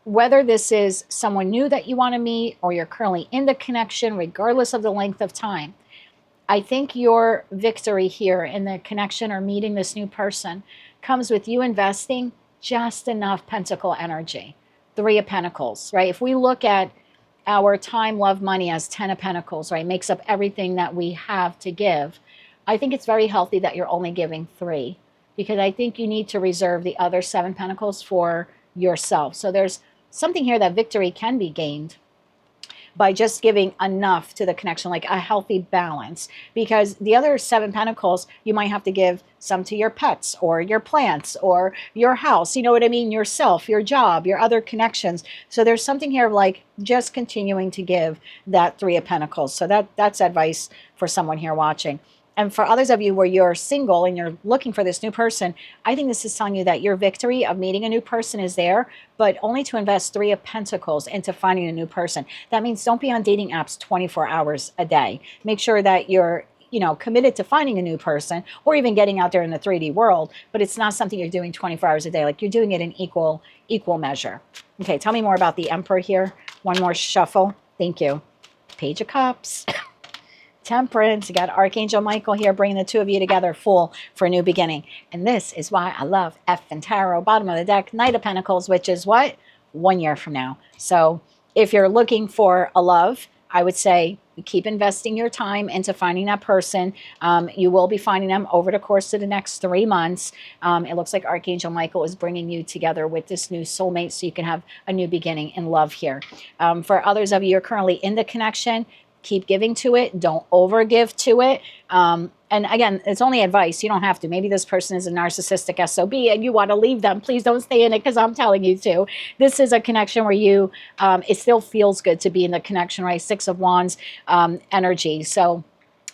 whether this is someone new that you want to meet or you're currently in the connection, regardless of the length of time, I think your victory here in the connection or meeting this new person comes with you investing just enough Pentacle energy. Three of Pentacles, right? If we look at our time, love, money as 10 of Pentacles, right? Makes up everything that we have to give. I think it's very healthy that you're only giving 3, because I think you need to reserve the other 7 Pentacles for yourself. So there's something here that victory can be gained by just giving enough to the connection, like a healthy balance. Because the other 7 Pentacles, you might have to give some to your pets or your plants or your house, you know what I mean? Yourself, your job, your other connections. So there's something here of like just continuing to give that 3 of Pentacles. So that's advice for someone here watching. And for others of you where you're single and you're looking for this new person, I think this is telling you that your victory of meeting a new person is there, but only to invest 3 of Pentacles into finding a new person. That means don't be on dating apps 24 hours a day. Make sure that you're committed to finding a new person, or even getting out there in the 3D world, but it's not something you're doing 24 hours a day. Like you're doing it in equal measure. Okay, tell me more about the Emperor here. One more shuffle. Thank you. Page of Cups. Temperance. You got Archangel Michael here bringing the two of you together, full for a new beginning. And this is why I love F and Tarot. Bottom of the deck, Knight of Pentacles, which is what? 1 year from now. So if you're looking for a love, I would say keep investing your time into finding that person. You will be finding them over the course of the next 3 months. It looks like Archangel Michael is bringing you together with this new soulmate so you can have a new beginning in love here. For others of you who are currently in the connection, keep giving to it. Don't overgive to it. And again, it's only advice. You don't have to. Maybe this person is a narcissistic SOB and you want to leave them. Please don't stay in it because I'm telling you to. This is a connection where you, it still feels good to be in the connection, right? 6 of Wands energy. So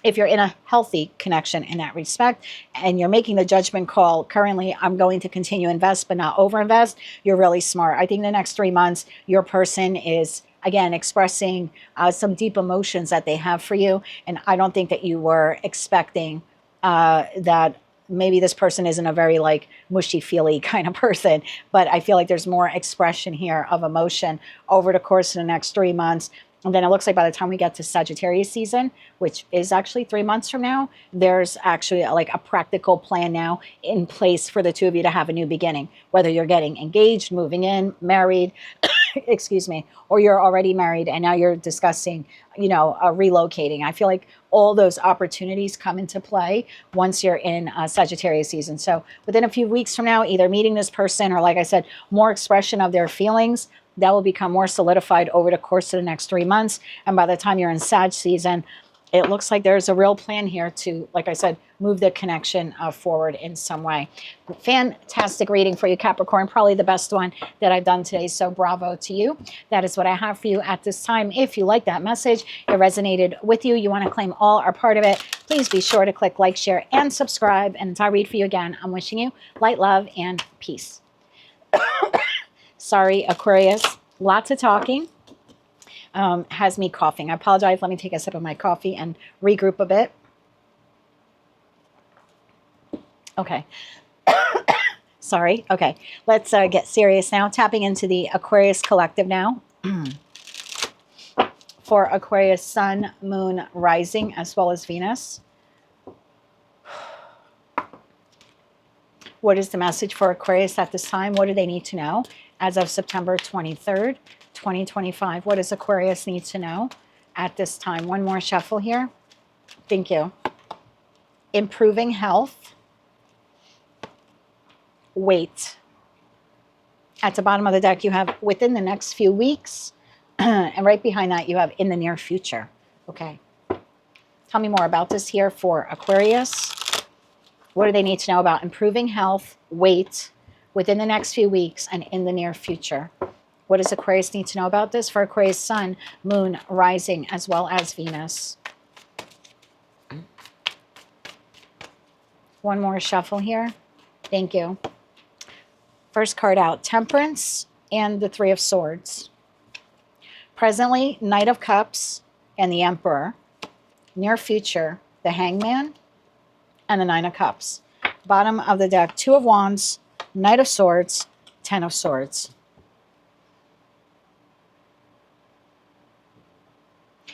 if you're in a healthy connection in that respect and you're making the judgment call, currently I'm going to continue invest but not overinvest, you're really smart. I think the next 3 months, your person is, again, expressing some deep emotions that they have for you. And I don't think that you were expecting that maybe this person isn't a very like mushy-feely kind of person, but I feel like there's more expression here of emotion over the course of the next 3 months. And then it looks like by the time we get to Sagittarius season, which is actually 3 months from now, there's actually like a practical plan now in place for the two of you to have a new beginning, whether you're getting engaged, moving in, married, excuse me, or you're already married and now you're discussing, relocating. I feel like all those opportunities come into play once you're in Sagittarius season. So within a few weeks from now, either meeting this person or, like I said, more expression of their feelings, that will become more solidified over the course of the next 3 months. And by the time you're in Sag season, it looks like there's a real plan here to, like I said, move the connection forward in some way. Fantastic reading for you, Capricorn. Probably the best one that I've done today. So bravo to you. That is what I have for you at this time. If you like that message, it resonated with you, you want to claim all or part of it, please be sure to click like, share, and subscribe. And until I read for you again, I'm wishing you light, love, and peace. Sorry, Aquarius. Lots of talking. Has me coughing. I apologize. Let me take a sip of my coffee and regroup a bit. Okay. Sorry. Okay. Let's get serious now. Tapping into the Aquarius collective now. For Aquarius sun, moon, rising, as well as Venus. What is the message for Aquarius at this time? What do they need to know as of September 23rd, 2025? What does Aquarius need to know at this time? One more shuffle here. Thank you. Improving health. Weight. At the bottom of the deck, you have within the next few weeks. And right behind that, you have in the near future. Okay. Tell me more about this here for Aquarius. What do they need to know about improving health, weight, within the next few weeks and in the near future? What does Aquarius need to know about this for Aquarius sun, moon, rising, as well as Venus? One more shuffle here. Thank you. First card out, Temperance and the Three of Swords. Presently, Knight of Cups and the Emperor. Near future, the Hangman and the Nine of Cups. Bottom of the deck, Two of Wands, Knight of Swords, Ten of Swords.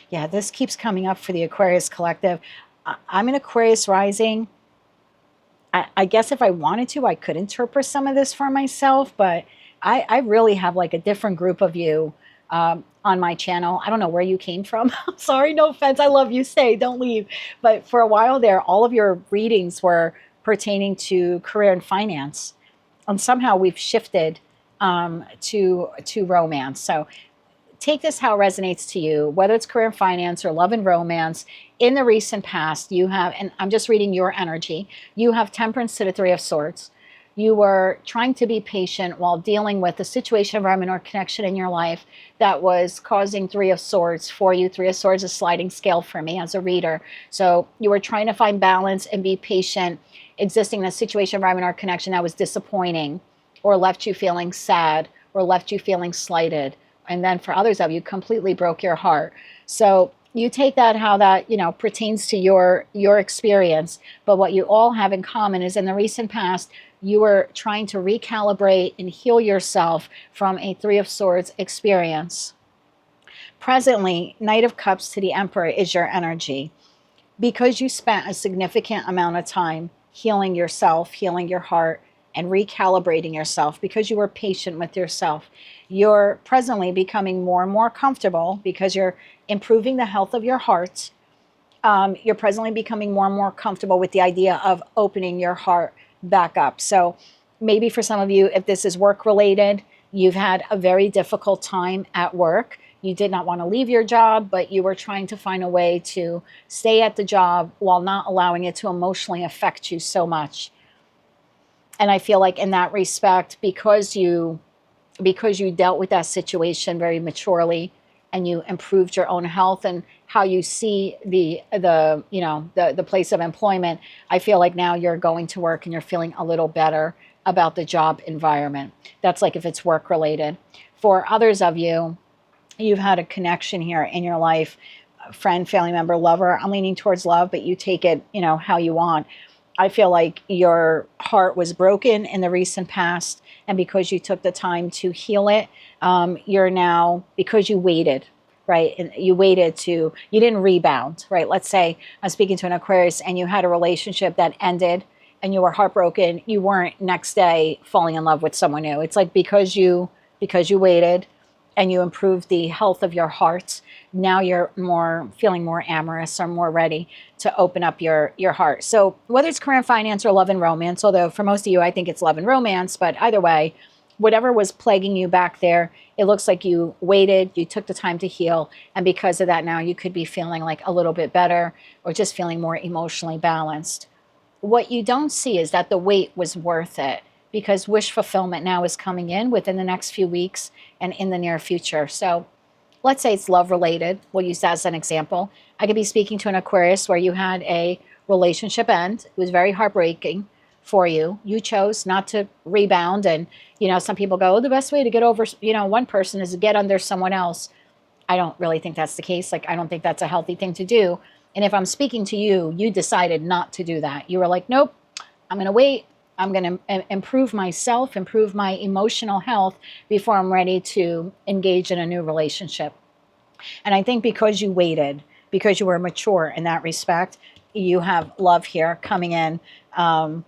Yeah, this keeps coming up for the Aquarius collective. I'm an Aquarius rising. I guess if I wanted to, I could interpret some of this for myself, but I really have like a different group of you on my channel. I don't know where you came from. Sorry, no offense. I love you. Stay, don't leave. But for a while there, all of your readings were pertaining to career and finance. And somehow we've shifted to romance. So take this how it resonates to you, whether it's career and finance or love and romance. In the recent past, you have, and I'm just reading your energy, you have Temperance to the Three of Swords. You were trying to be patient while dealing with a situation, environment, or connection in your life that was causing Three of Swords for you. Three of Swords is a sliding scale for me as a reader. So you were trying to find balance and be patient, existing in a situation, environment, or connection that was disappointing or left you feeling sad or left you feeling slighted. And then for others of you, completely broke your heart. So you take that how that, pertains to your experience. But what you all have in common is in the recent past, you were trying to recalibrate and heal yourself from a Three of Swords experience. Presently, Knight of Cups to the Emperor is your energy. Because you spent a significant amount of time healing yourself, healing your heart, and recalibrating yourself, because you were patient with yourself, you're presently becoming more and more comfortable because you're improving the health of your heart. You're presently becoming more and more comfortable with the idea of opening your heart back up. So maybe for some of you, if this is work related, you've had a very difficult time at work. You did not want to leave your job, but you were trying to find a way to stay at the job while not allowing it to emotionally affect you so much. And I feel like in that respect, because you dealt with that situation very maturely and you improved your own health and how you see the place of employment, I feel like now you're going to work and you're feeling a little better about the job environment. That's like if it's work related. For others of you, you've had a connection here in your life, a friend, family member, lover. I'm leaning towards love, but you take it, how you want. I feel like your heart was broken in the recent past, and because you took the time to heal it, you're now, because you waited, right? And you didn't rebound, right? Let's say I'm speaking to an Aquarius and you had a relationship that ended and you were heartbroken. You weren't next day falling in love with someone new. It's like because you waited and you improved the health of your heart, now you're feeling more amorous or more ready to open up your heart. So whether it's career and finance or love and romance, although for most of you, I think it's love and romance, but either way, whatever was plaguing you back there, it looks like you waited, you took the time to heal. And because of that, now you could be feeling like a little bit better or just feeling more emotionally balanced. What you don't see is that the wait was worth it, because wish fulfillment now is coming in within the next few weeks and in the near future. So let's say it's love related. We'll use that as an example. I could be speaking to an Aquarius where you had a relationship end. It was very heartbreaking for you. You chose not to rebound. And, some people go, oh, the best way to get over, one person is to get under someone else. I don't really think that's the case. Like, I don't think that's a healthy thing to do. And if I'm speaking to you, you decided not to do that. You were like, nope, I'm going to wait. I'm going to improve myself, improve my emotional health before I'm ready to engage in a new relationship. And I think because you waited, because you were mature in that respect, you have love here coming in. And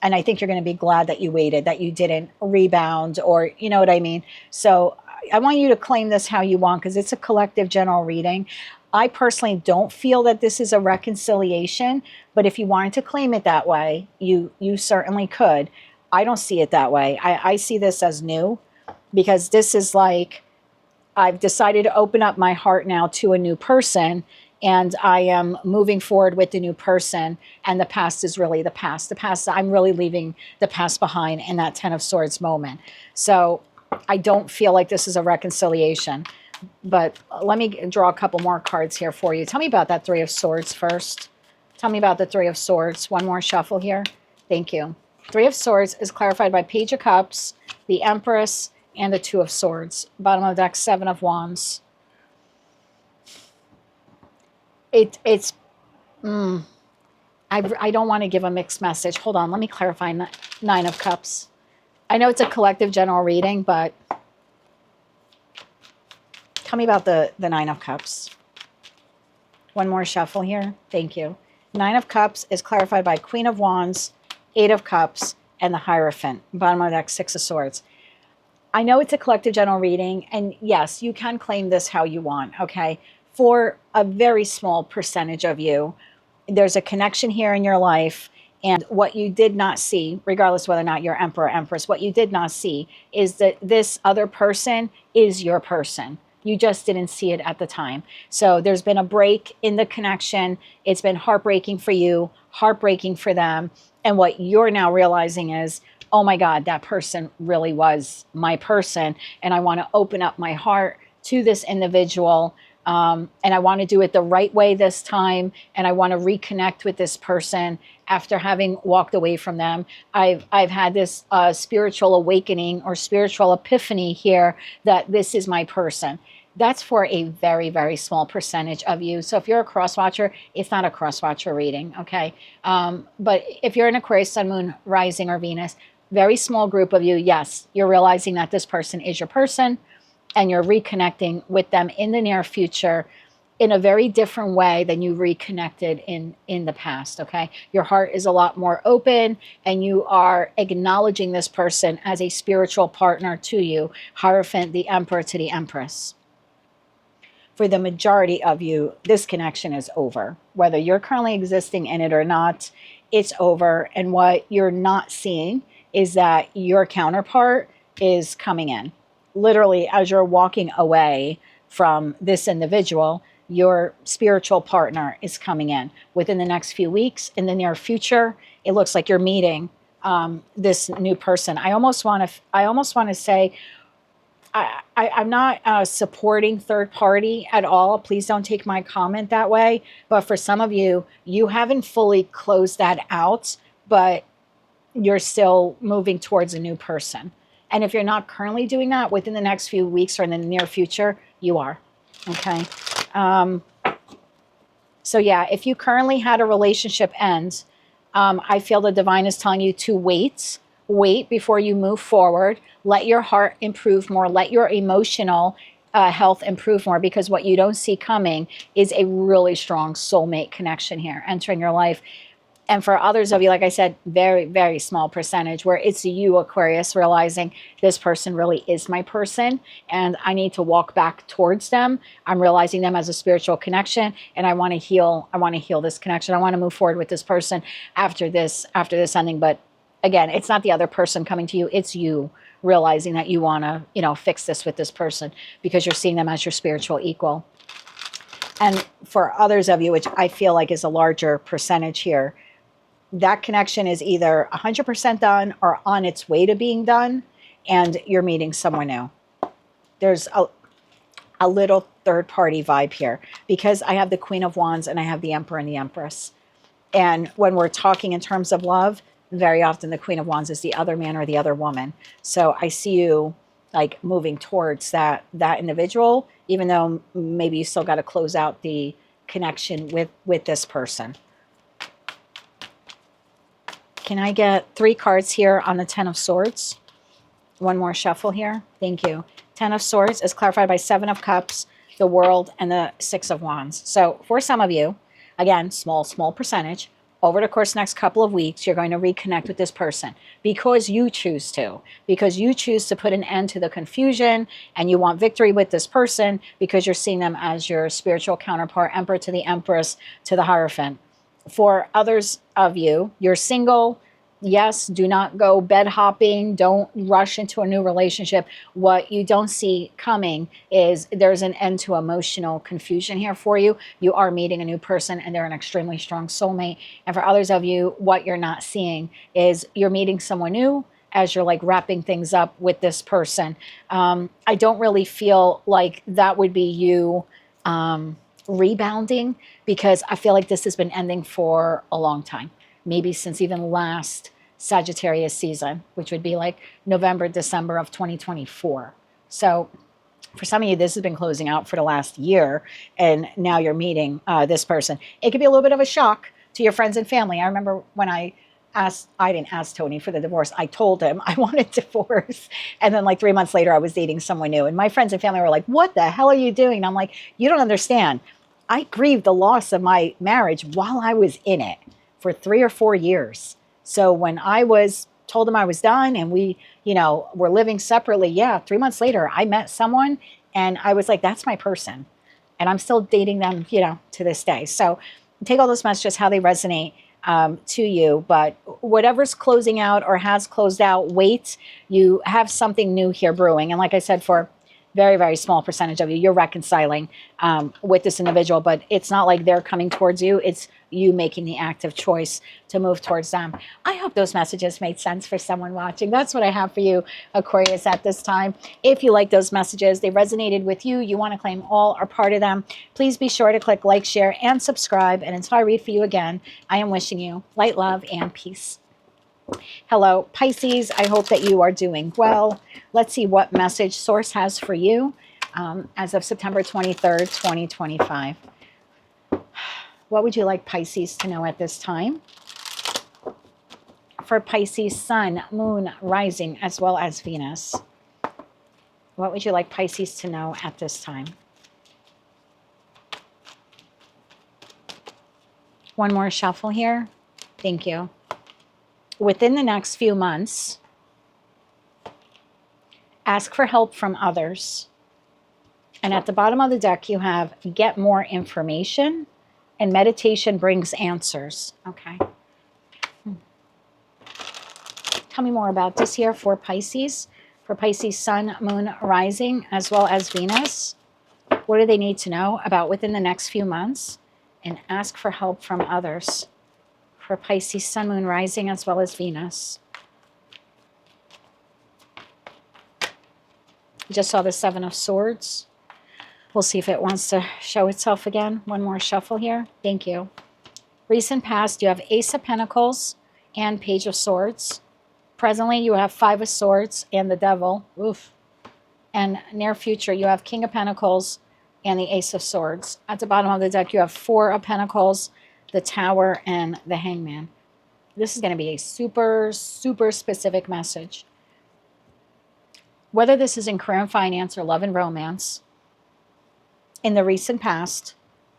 I think you're going to be glad that you waited, that you didn't rebound, or you know what I mean? So I want you to claim this how you want, because it's a collective general reading. I personally don't feel that this is a reconciliation, but if you wanted to claim it that way, you certainly could. I don't see it that way. I see this as new, because this is like, I've decided to open up my heart now to a new person, and I am moving forward with the new person, and the past is really the past. The past, I'm really leaving the past behind in that Ten of Swords moment. So I don't feel like this is a reconciliation. But let me draw a couple more cards here for you. Tell me about that Three of Swords first. Tell me about the Three of Swords. One more shuffle here. Thank you. Three of Swords is clarified by Page of Cups, the Empress, and the Two of Swords. Bottom of the deck, Seven of Wands. I don't want to give a mixed message. Hold on, let me clarify. Nine of Cups. I know it's a collective general reading, but tell me about the Nine of Cups. One more shuffle here. Thank you. Nine of Cups is clarified by Queen of Wands, Eight of Cups, and the Hierophant. Bottom of the deck, Six of Swords. I know it's a collective general reading, and yes, you can claim this how you want, okay? For a very small percentage of you, there's a connection here in your life, and what you did not see, regardless of whether or not you're Emperor or Empress, what you did not see is that this other person is your person. You just didn't see it at the time. So there's been a break in the connection. It's been heartbreaking for you, heartbreaking for them. And what you're now realizing is, oh my God, that person really was my person. And I want to open up my heart to this individual. And I want to do it the right way this time. And I want to reconnect with this person after having walked away from them. I've had this spiritual awakening or spiritual epiphany here that this is my person. That's for a very, very small percentage of you. So if you're a cross watcher, it's not a cross watcher reading, okay? But if you're an Aquarius, Sun, Moon, Rising, or Venus, very small group of you, yes, you're realizing that this person is your person, and you're reconnecting with them in the near future in a very different way than you reconnected in the past, okay? Your heart is a lot more open, and you are acknowledging this person as a spiritual partner to you. Hierophant, the Emperor to the Empress. For the majority of you, this connection is over. Whether you're currently existing in it or not, it's over. And what you're not seeing is that your counterpart is coming in. Literally, as you're walking away from this individual, your spiritual partner is coming in. Within the next few weeks, in the near future, it looks like you're meeting this new person. I almost want to say, I'm not supporting third party at all. Please don't take my comment that way. But for some of you, you haven't fully closed that out, but you're still moving towards a new person. And if you're not currently doing that, within the next few weeks or in the near future, you are. Okay. So yeah, if you currently had a relationship end, I feel the divine is telling you to wait before you move forward. Let your heart improve more. Let your emotional health improve more, because what you don't see coming is a really strong soulmate connection here entering your life. And for others of you, like I said, very, very small percentage where it's you, Aquarius, realizing this person really is my person and I need to walk back towards them. I'm realizing them as a spiritual connection, and I want to heal. I want to heal this connection. I want to move forward with this person after this ending. But again, it's not the other person coming to you. It's you realizing that you want to, fix this with this person because you're seeing them as your spiritual equal. And for others of you, which I feel like is a larger percentage here, that connection is either 100% done or on its way to being done, and you're meeting someone new. There's a little third-party vibe here because I have the Queen of Wands and I have the Emperor and the Empress. And when we're talking in terms of love, very often the Queen of Wands is the other man or the other woman. So I see you like moving towards that individual, even though maybe you still got to close out the connection with this person. Can I get 3 cards here on the Ten of Swords? One more shuffle here. Thank you. Ten of Swords is clarified by Seven of Cups, the World, and the Six of Wands. So for some of you, again, small percentage, over the course of the next couple of weeks, you're going to reconnect with this person because you choose to. Because you choose to put an end to the confusion and you want victory with this person because you're seeing them as your spiritual counterpart, Emperor to the Empress to the Hierophant. For others of you, you're single. Yes, do not go bed hopping. Don't rush into a new relationship. What you don't see coming is there's an end to emotional confusion here for you. You are meeting a new person and they're an extremely strong soulmate. And for others of you, what you're not seeing is you're meeting someone new as you're like wrapping things up with this person. I don't really feel like that would be you rebounding, because I feel like this has been ending for a long time. Maybe since even last Sagittarius season, which would be like November, December of 2024. So for some of you, this has been closing out for the last year, and now you're meeting this person. It could be a little bit of a shock to your friends and family. I remember when I didn't ask Tony for the divorce. I told him I wanted divorce. And then like 3 months later, I was dating someone new. And my friends and family were like, what the hell are you doing? And I'm like, you don't understand. I grieved the loss of my marriage while I was in it for 3 or 4 years. So when I was told him I was done and we, were living separately, 3 months later, I met someone and I was like, that's my person. And I'm still dating them, to this day. So take all those messages, how they resonate to you. But whatever's closing out or has closed out, wait. You have something new here brewing. And like I said, for very, very small percentage of you, you're reconciling with this individual, but it's not like they're coming towards you. It's you making the active choice to move towards them. I hope those messages made sense for someone watching. That's what I have for you, Aquarius, at this time. If you like those messages, they resonated with you, you want to claim all or part of them, please be sure to click like, share, and subscribe. And until I read for you again, I am wishing you light, love, and peace. Hello, Pisces. I hope that you are doing well. Let's see what message Source has for you as of September 23rd, 2025. What would you like Pisces to know at this time? For Pisces, Sun, Moon, Rising, as well as Venus. What would you like Pisces to know at this time? One more shuffle here. Thank you. Within the next few months, ask for help from others. And at the bottom of the deck, you have get more information, and meditation brings answers. Okay. Tell me more about this here for Pisces. For Pisces, Sun, Moon, Rising, as well as Venus. What do they need to know about within the next few months? And ask for help from others. For Pisces, Sun, Moon, Rising, as well as Venus. Just saw the Seven of Swords. We'll see if it wants to show itself again. One more shuffle here. Thank you. Recent past, you have Ace of Pentacles and Page of Swords. Presently, you have Five of Swords and the Devil. Oof. And near future, you have King of Pentacles and the Ace of Swords. At the bottom of the deck, you have Four of Pentacles, the Tower, and the Hangman. This is going to be a super, super specific message. Whether this is in career and finance or love and romance, in the recent past,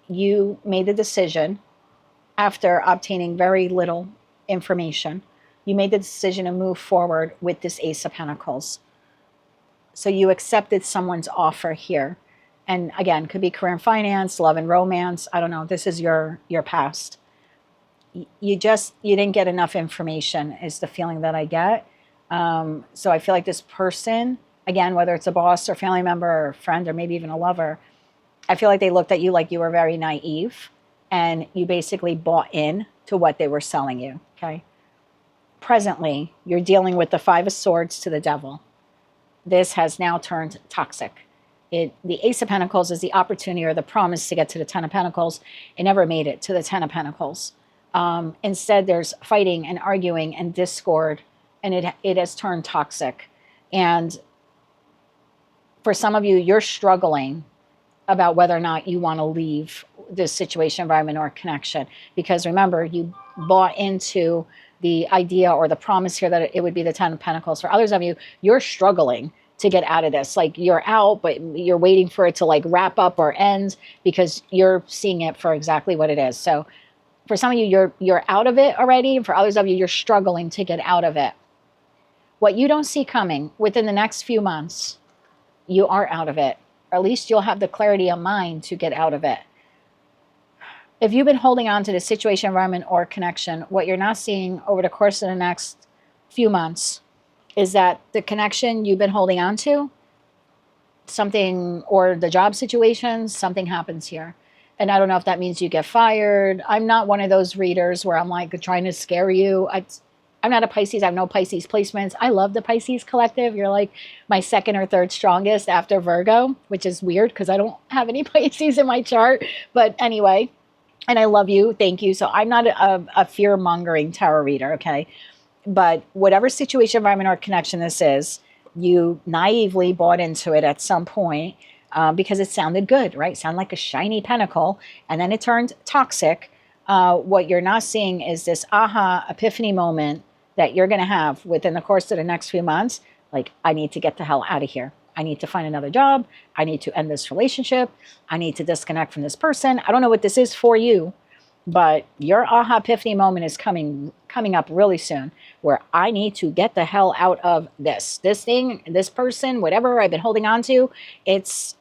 you made the decision, after obtaining very little information, you made the decision to move forward with this Ace of Pentacles. So you accepted someone's offer here. And again, could be career and finance, love and romance. I don't know. This is your past. You didn't get enough information is the feeling that I get. So I feel like this person, again, whether it's a boss or family member or a friend or maybe even a lover, I feel like they looked at you like you were very naive and you basically bought in to what they were selling you, okay? Presently, you're dealing with the Five of Swords to the Devil. This has now turned toxic. The Ace of Pentacles is the opportunity or the promise to get to the Ten of Pentacles. It never made it to the Ten of Pentacles. Instead, there's fighting and arguing and discord, and it has turned toxic. And for some of you, you're struggling about whether or not you want to leave this situation, environment, or connection. Because remember, you bought into the idea or the promise here that it would be the 10 of Pentacles. For others of you, you're struggling to get out of this. Like, you're out, but you're waiting for it to like wrap up or end, because you're seeing it for exactly what it is. So for some of you, you're out of it already. And for others of you, you're struggling to get out of it. What you don't see coming within the next few months, you are out of it. Or at least you'll have the clarity of mind to get out of it. If you've been holding on to the situation, environment, or connection, what you're not seeing over the course of the next few months is that the connection you've been holding on to, something, or the job situation, something happens here. And I don't know if that means you get fired. I'm not one of those readers where I'm like trying to scare you. I'm not a Pisces. I have no Pisces placements. I love the Pisces collective. You're like my second or third strongest after Virgo, which is weird because I don't have any Pisces in my chart. But anyway, and I love you. Thank you. So I'm not a fear-mongering tarot reader, okay? But whatever situation, environment, or connection this is, you naively bought into it at some point because it sounded good, right? It sounded like a shiny pentacle, and then it turned toxic. What you're not seeing is this aha epiphany moment that you're going to have within the course of the next few months. Like, I need to get the hell out of here. I need to find another job. I need to end this relationship. I need to disconnect from this person. I don't know what this is for you, but your aha epiphany moment is coming up really soon, where I need to get the hell out of this thing, this person, whatever I've been holding on to. It's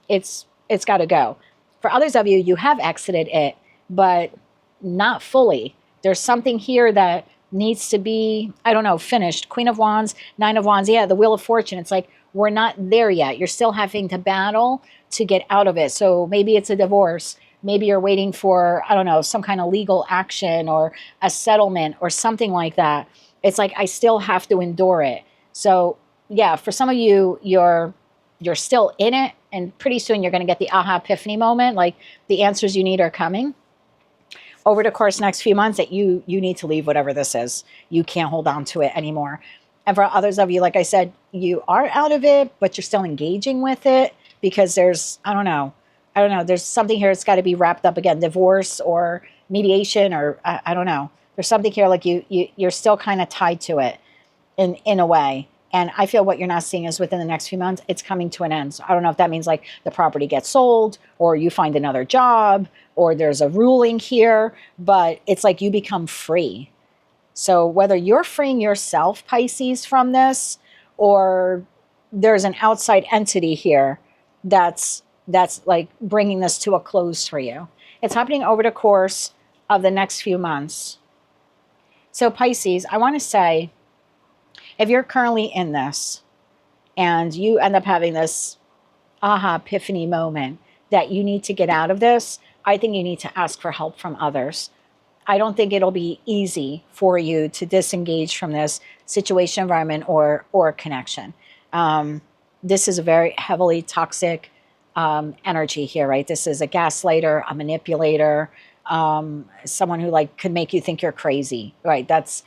got to go. For others of you, you have exited it, but not fully. There's something here that needs to be, I don't know, finished. Queen of Wands, Nine of Wands. Yeah, the Wheel of Fortune. It's like, we're not there yet. You're still having to battle to get out of it. So maybe it's a divorce. Maybe you're waiting for, I don't know, some kind of legal action or a settlement or something like that. It's like, I still have to endure it. So yeah, for some of you, you're still in it, and pretty soon you're going to get the aha epiphany moment. Like, the answers you need are coming over the course next few months, that you need to leave whatever this is. You can't hold on to it anymore. And for others of you, like I said, you are out of it, but you're still engaging with it because there's, I don't know, there's something here that's got to be wrapped up again, divorce or mediation, or I don't know. There's something here like you're still kind of tied to it in a way. And I feel what you're not seeing is within the next few months, it's coming to an end. So I don't know if that means like the property gets sold, or you find another job, or there's a ruling here, but it's like you become free. So whether you're freeing yourself, Pisces, from this, or there's an outside entity here that's like bringing this to a close for you. It's happening over the course of the next few months. So Pisces, I want to say, if you're currently in this and you end up having this aha epiphany moment that you need to get out of this, I think you need to ask for help from others. I don't think it'll be easy for you to disengage from this situation, environment, or connection. This is a very heavily toxic energy here, right? This is a gaslighter, a manipulator, someone who like could make you think you're crazy, right? That's,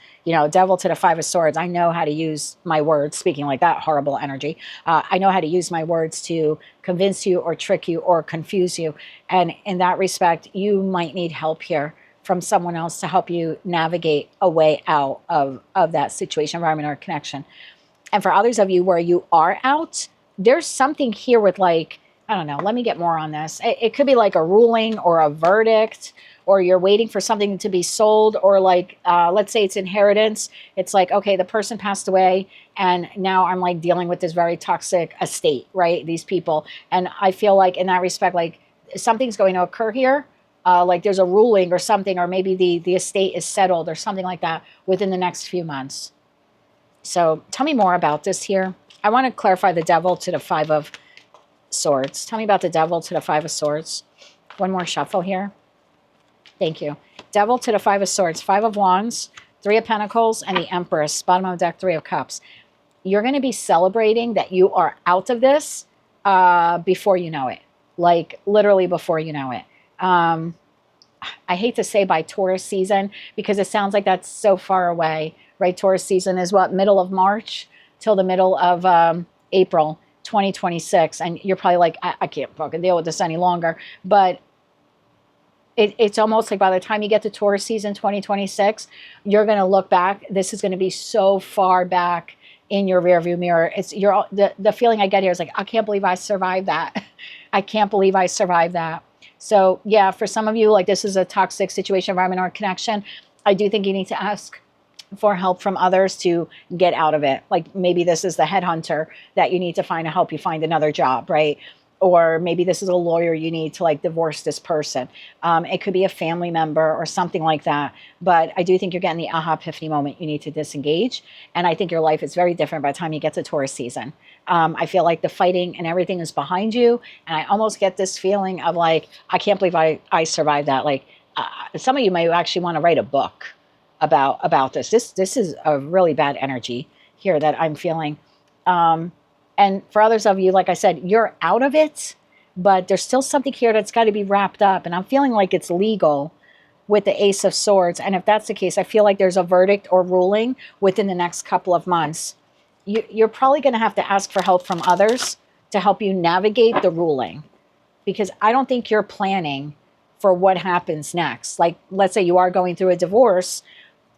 devil to the Five of Swords. I know how to use my words, speaking like that horrible energy. I know how to use my words to convince you or trick you or confuse you. And in that respect, you might need help here from someone else to help you navigate a way out of that situation, environment, or connection. And for others of you where you are out, there's something here with like, I don't know, let me get more on this. It could be like a ruling or a verdict, or you're waiting for something to be sold, or like, let's say it's inheritance. It's like, okay, the person passed away and now I'm like dealing with this very toxic estate, right? These people. And I feel like in that respect, like something's going to occur here. Like there's a ruling or something, or maybe the estate is settled or something like that within the next few months. So tell me more about this here. I want to clarify the devil to the Five of Swords. Tell me about the devil to the Five of Swords. One more shuffle here. Thank you. Devil to the Five of Swords, Five of Wands, Three of Pentacles, and the Empress. Bottom of the deck, Three of Cups. You're going to be celebrating that you are out of this before you know it. Like literally before you know it. I hate to say by Taurus season, because it sounds like that's so far away, right? Taurus season is what, middle of March till the middle of April 2026. And you're probably like, I can't fucking deal with this any longer. But It's almost like by the time you get to Taurus season 2026, you're going to look back. This is going to be so far back in your rearview mirror. The feeling I get here is like, I can't believe I survived that. I can't believe I survived that. So yeah, for some of you, like this is a toxic situation, environment, or connection. I do think you need to ask for help from others to get out of it. Like maybe this is the headhunter that you need to find to help you find another job, right? Or maybe this is a lawyer you need to like divorce this person. It could be a family member or something like that. But I do think you're getting the aha epiphany moment. You need to disengage. And I think your life is very different by the time you get to Taurus season. I feel like the fighting and everything is behind you. And I almost get this feeling of like, I can't believe I survived that. Like some of you may actually want to write a book about this. This is a really bad energy here that I'm feeling. And for others of you, like I said, you're out of it, but there's still something here that's got to be wrapped up. And I'm feeling like it's legal with the Ace of Swords. And if that's the case, I feel like there's a verdict or ruling within the next couple of months. You're probably going to have to ask for help from others to help you navigate the ruling, because I don't think you're planning for what happens next. Like, let's say you are going through a divorce.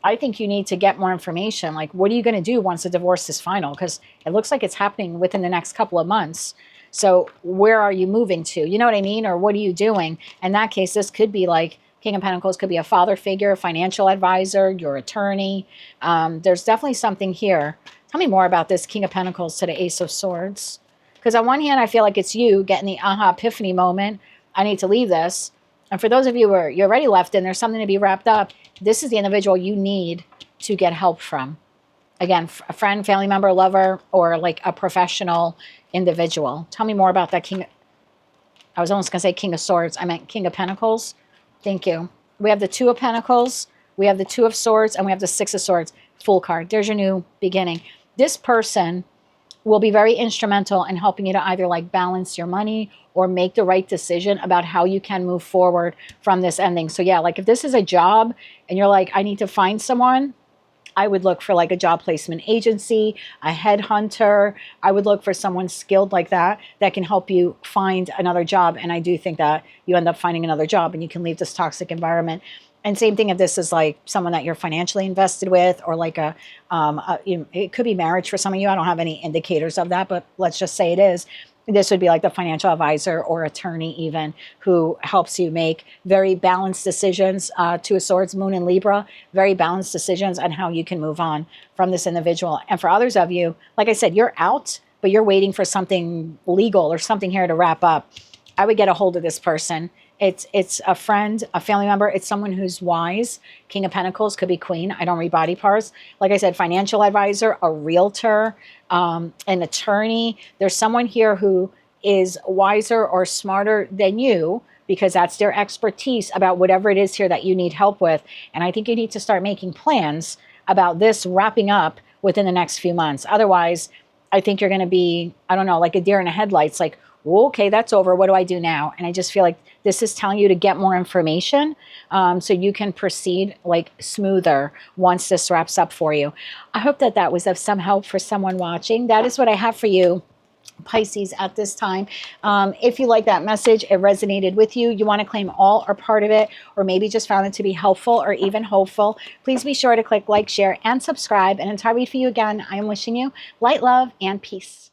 I think you need to get more information. Like, what are you going to do once the divorce is final? Because it looks like it's happening within the next couple of months. So where are you moving to? You know what I mean? Or what are you doing? In that case, this could be like King of Pentacles, could be a father figure, financial advisor, your attorney. There's definitely something here. Tell me more about this King of Pentacles to the Ace of Swords. Because on one hand, I feel like it's you getting the aha epiphany moment. I need to leave this. And for those of you who are, you're already left and there's something to be wrapped up, this is the individual you need to get help from. Again, a friend, family member, lover, or like a professional individual. Tell me more about that King. I was almost going to say King of Swords. I meant King of Pentacles. Thank you. We have the Two of Pentacles. We have the Two of Swords. And we have the Six of Swords. Fool card. There's your new beginning. This person will be very instrumental in helping you to either like balance your money or make the right decision about how you can move forward from this ending. So yeah, like if this is a job and you're like, I need to find someone, I would look for like a job placement agency, a headhunter. I would look for someone skilled like that that can help you find another job. And I do think that you end up finding another job and you can leave this toxic environment. And same thing if this is like someone that you're financially invested with, or like it could be marriage for some of you. I don't have any indicators of that, but let's just say it is. This would be like the financial advisor or attorney even, who helps you make very balanced decisions. Two of Swords, Moon in Libra, very balanced decisions on how you can move on from this individual. And for others of you, like I said, you're out, but you're waiting for something legal or something here to wrap up. I would get a hold of this person. It's a friend, a family member. It's someone who's wise. King of Pentacles could be Queen. I don't read body parts. Like I said, financial advisor, a realtor, an attorney. There's someone here who is wiser or smarter than you, because that's their expertise about whatever it is here that you need help with. And I think you need to start making plans about this wrapping up within the next few months. Otherwise, I think you're going to be, I don't know, like a deer in the headlights, like, well, okay, that's over. What do I do now? And I just feel like this is telling you to get more information so you can proceed like smoother once this wraps up for you. I hope that that was of some help for someone watching. That is what I have for you, Pisces, at this time. If you like that message, it resonated with you, you want to claim all or part of it, or maybe just found it to be helpful or even hopeful, please be sure to click like, share, and subscribe. And until I read for you again, I am wishing you light, love, and peace.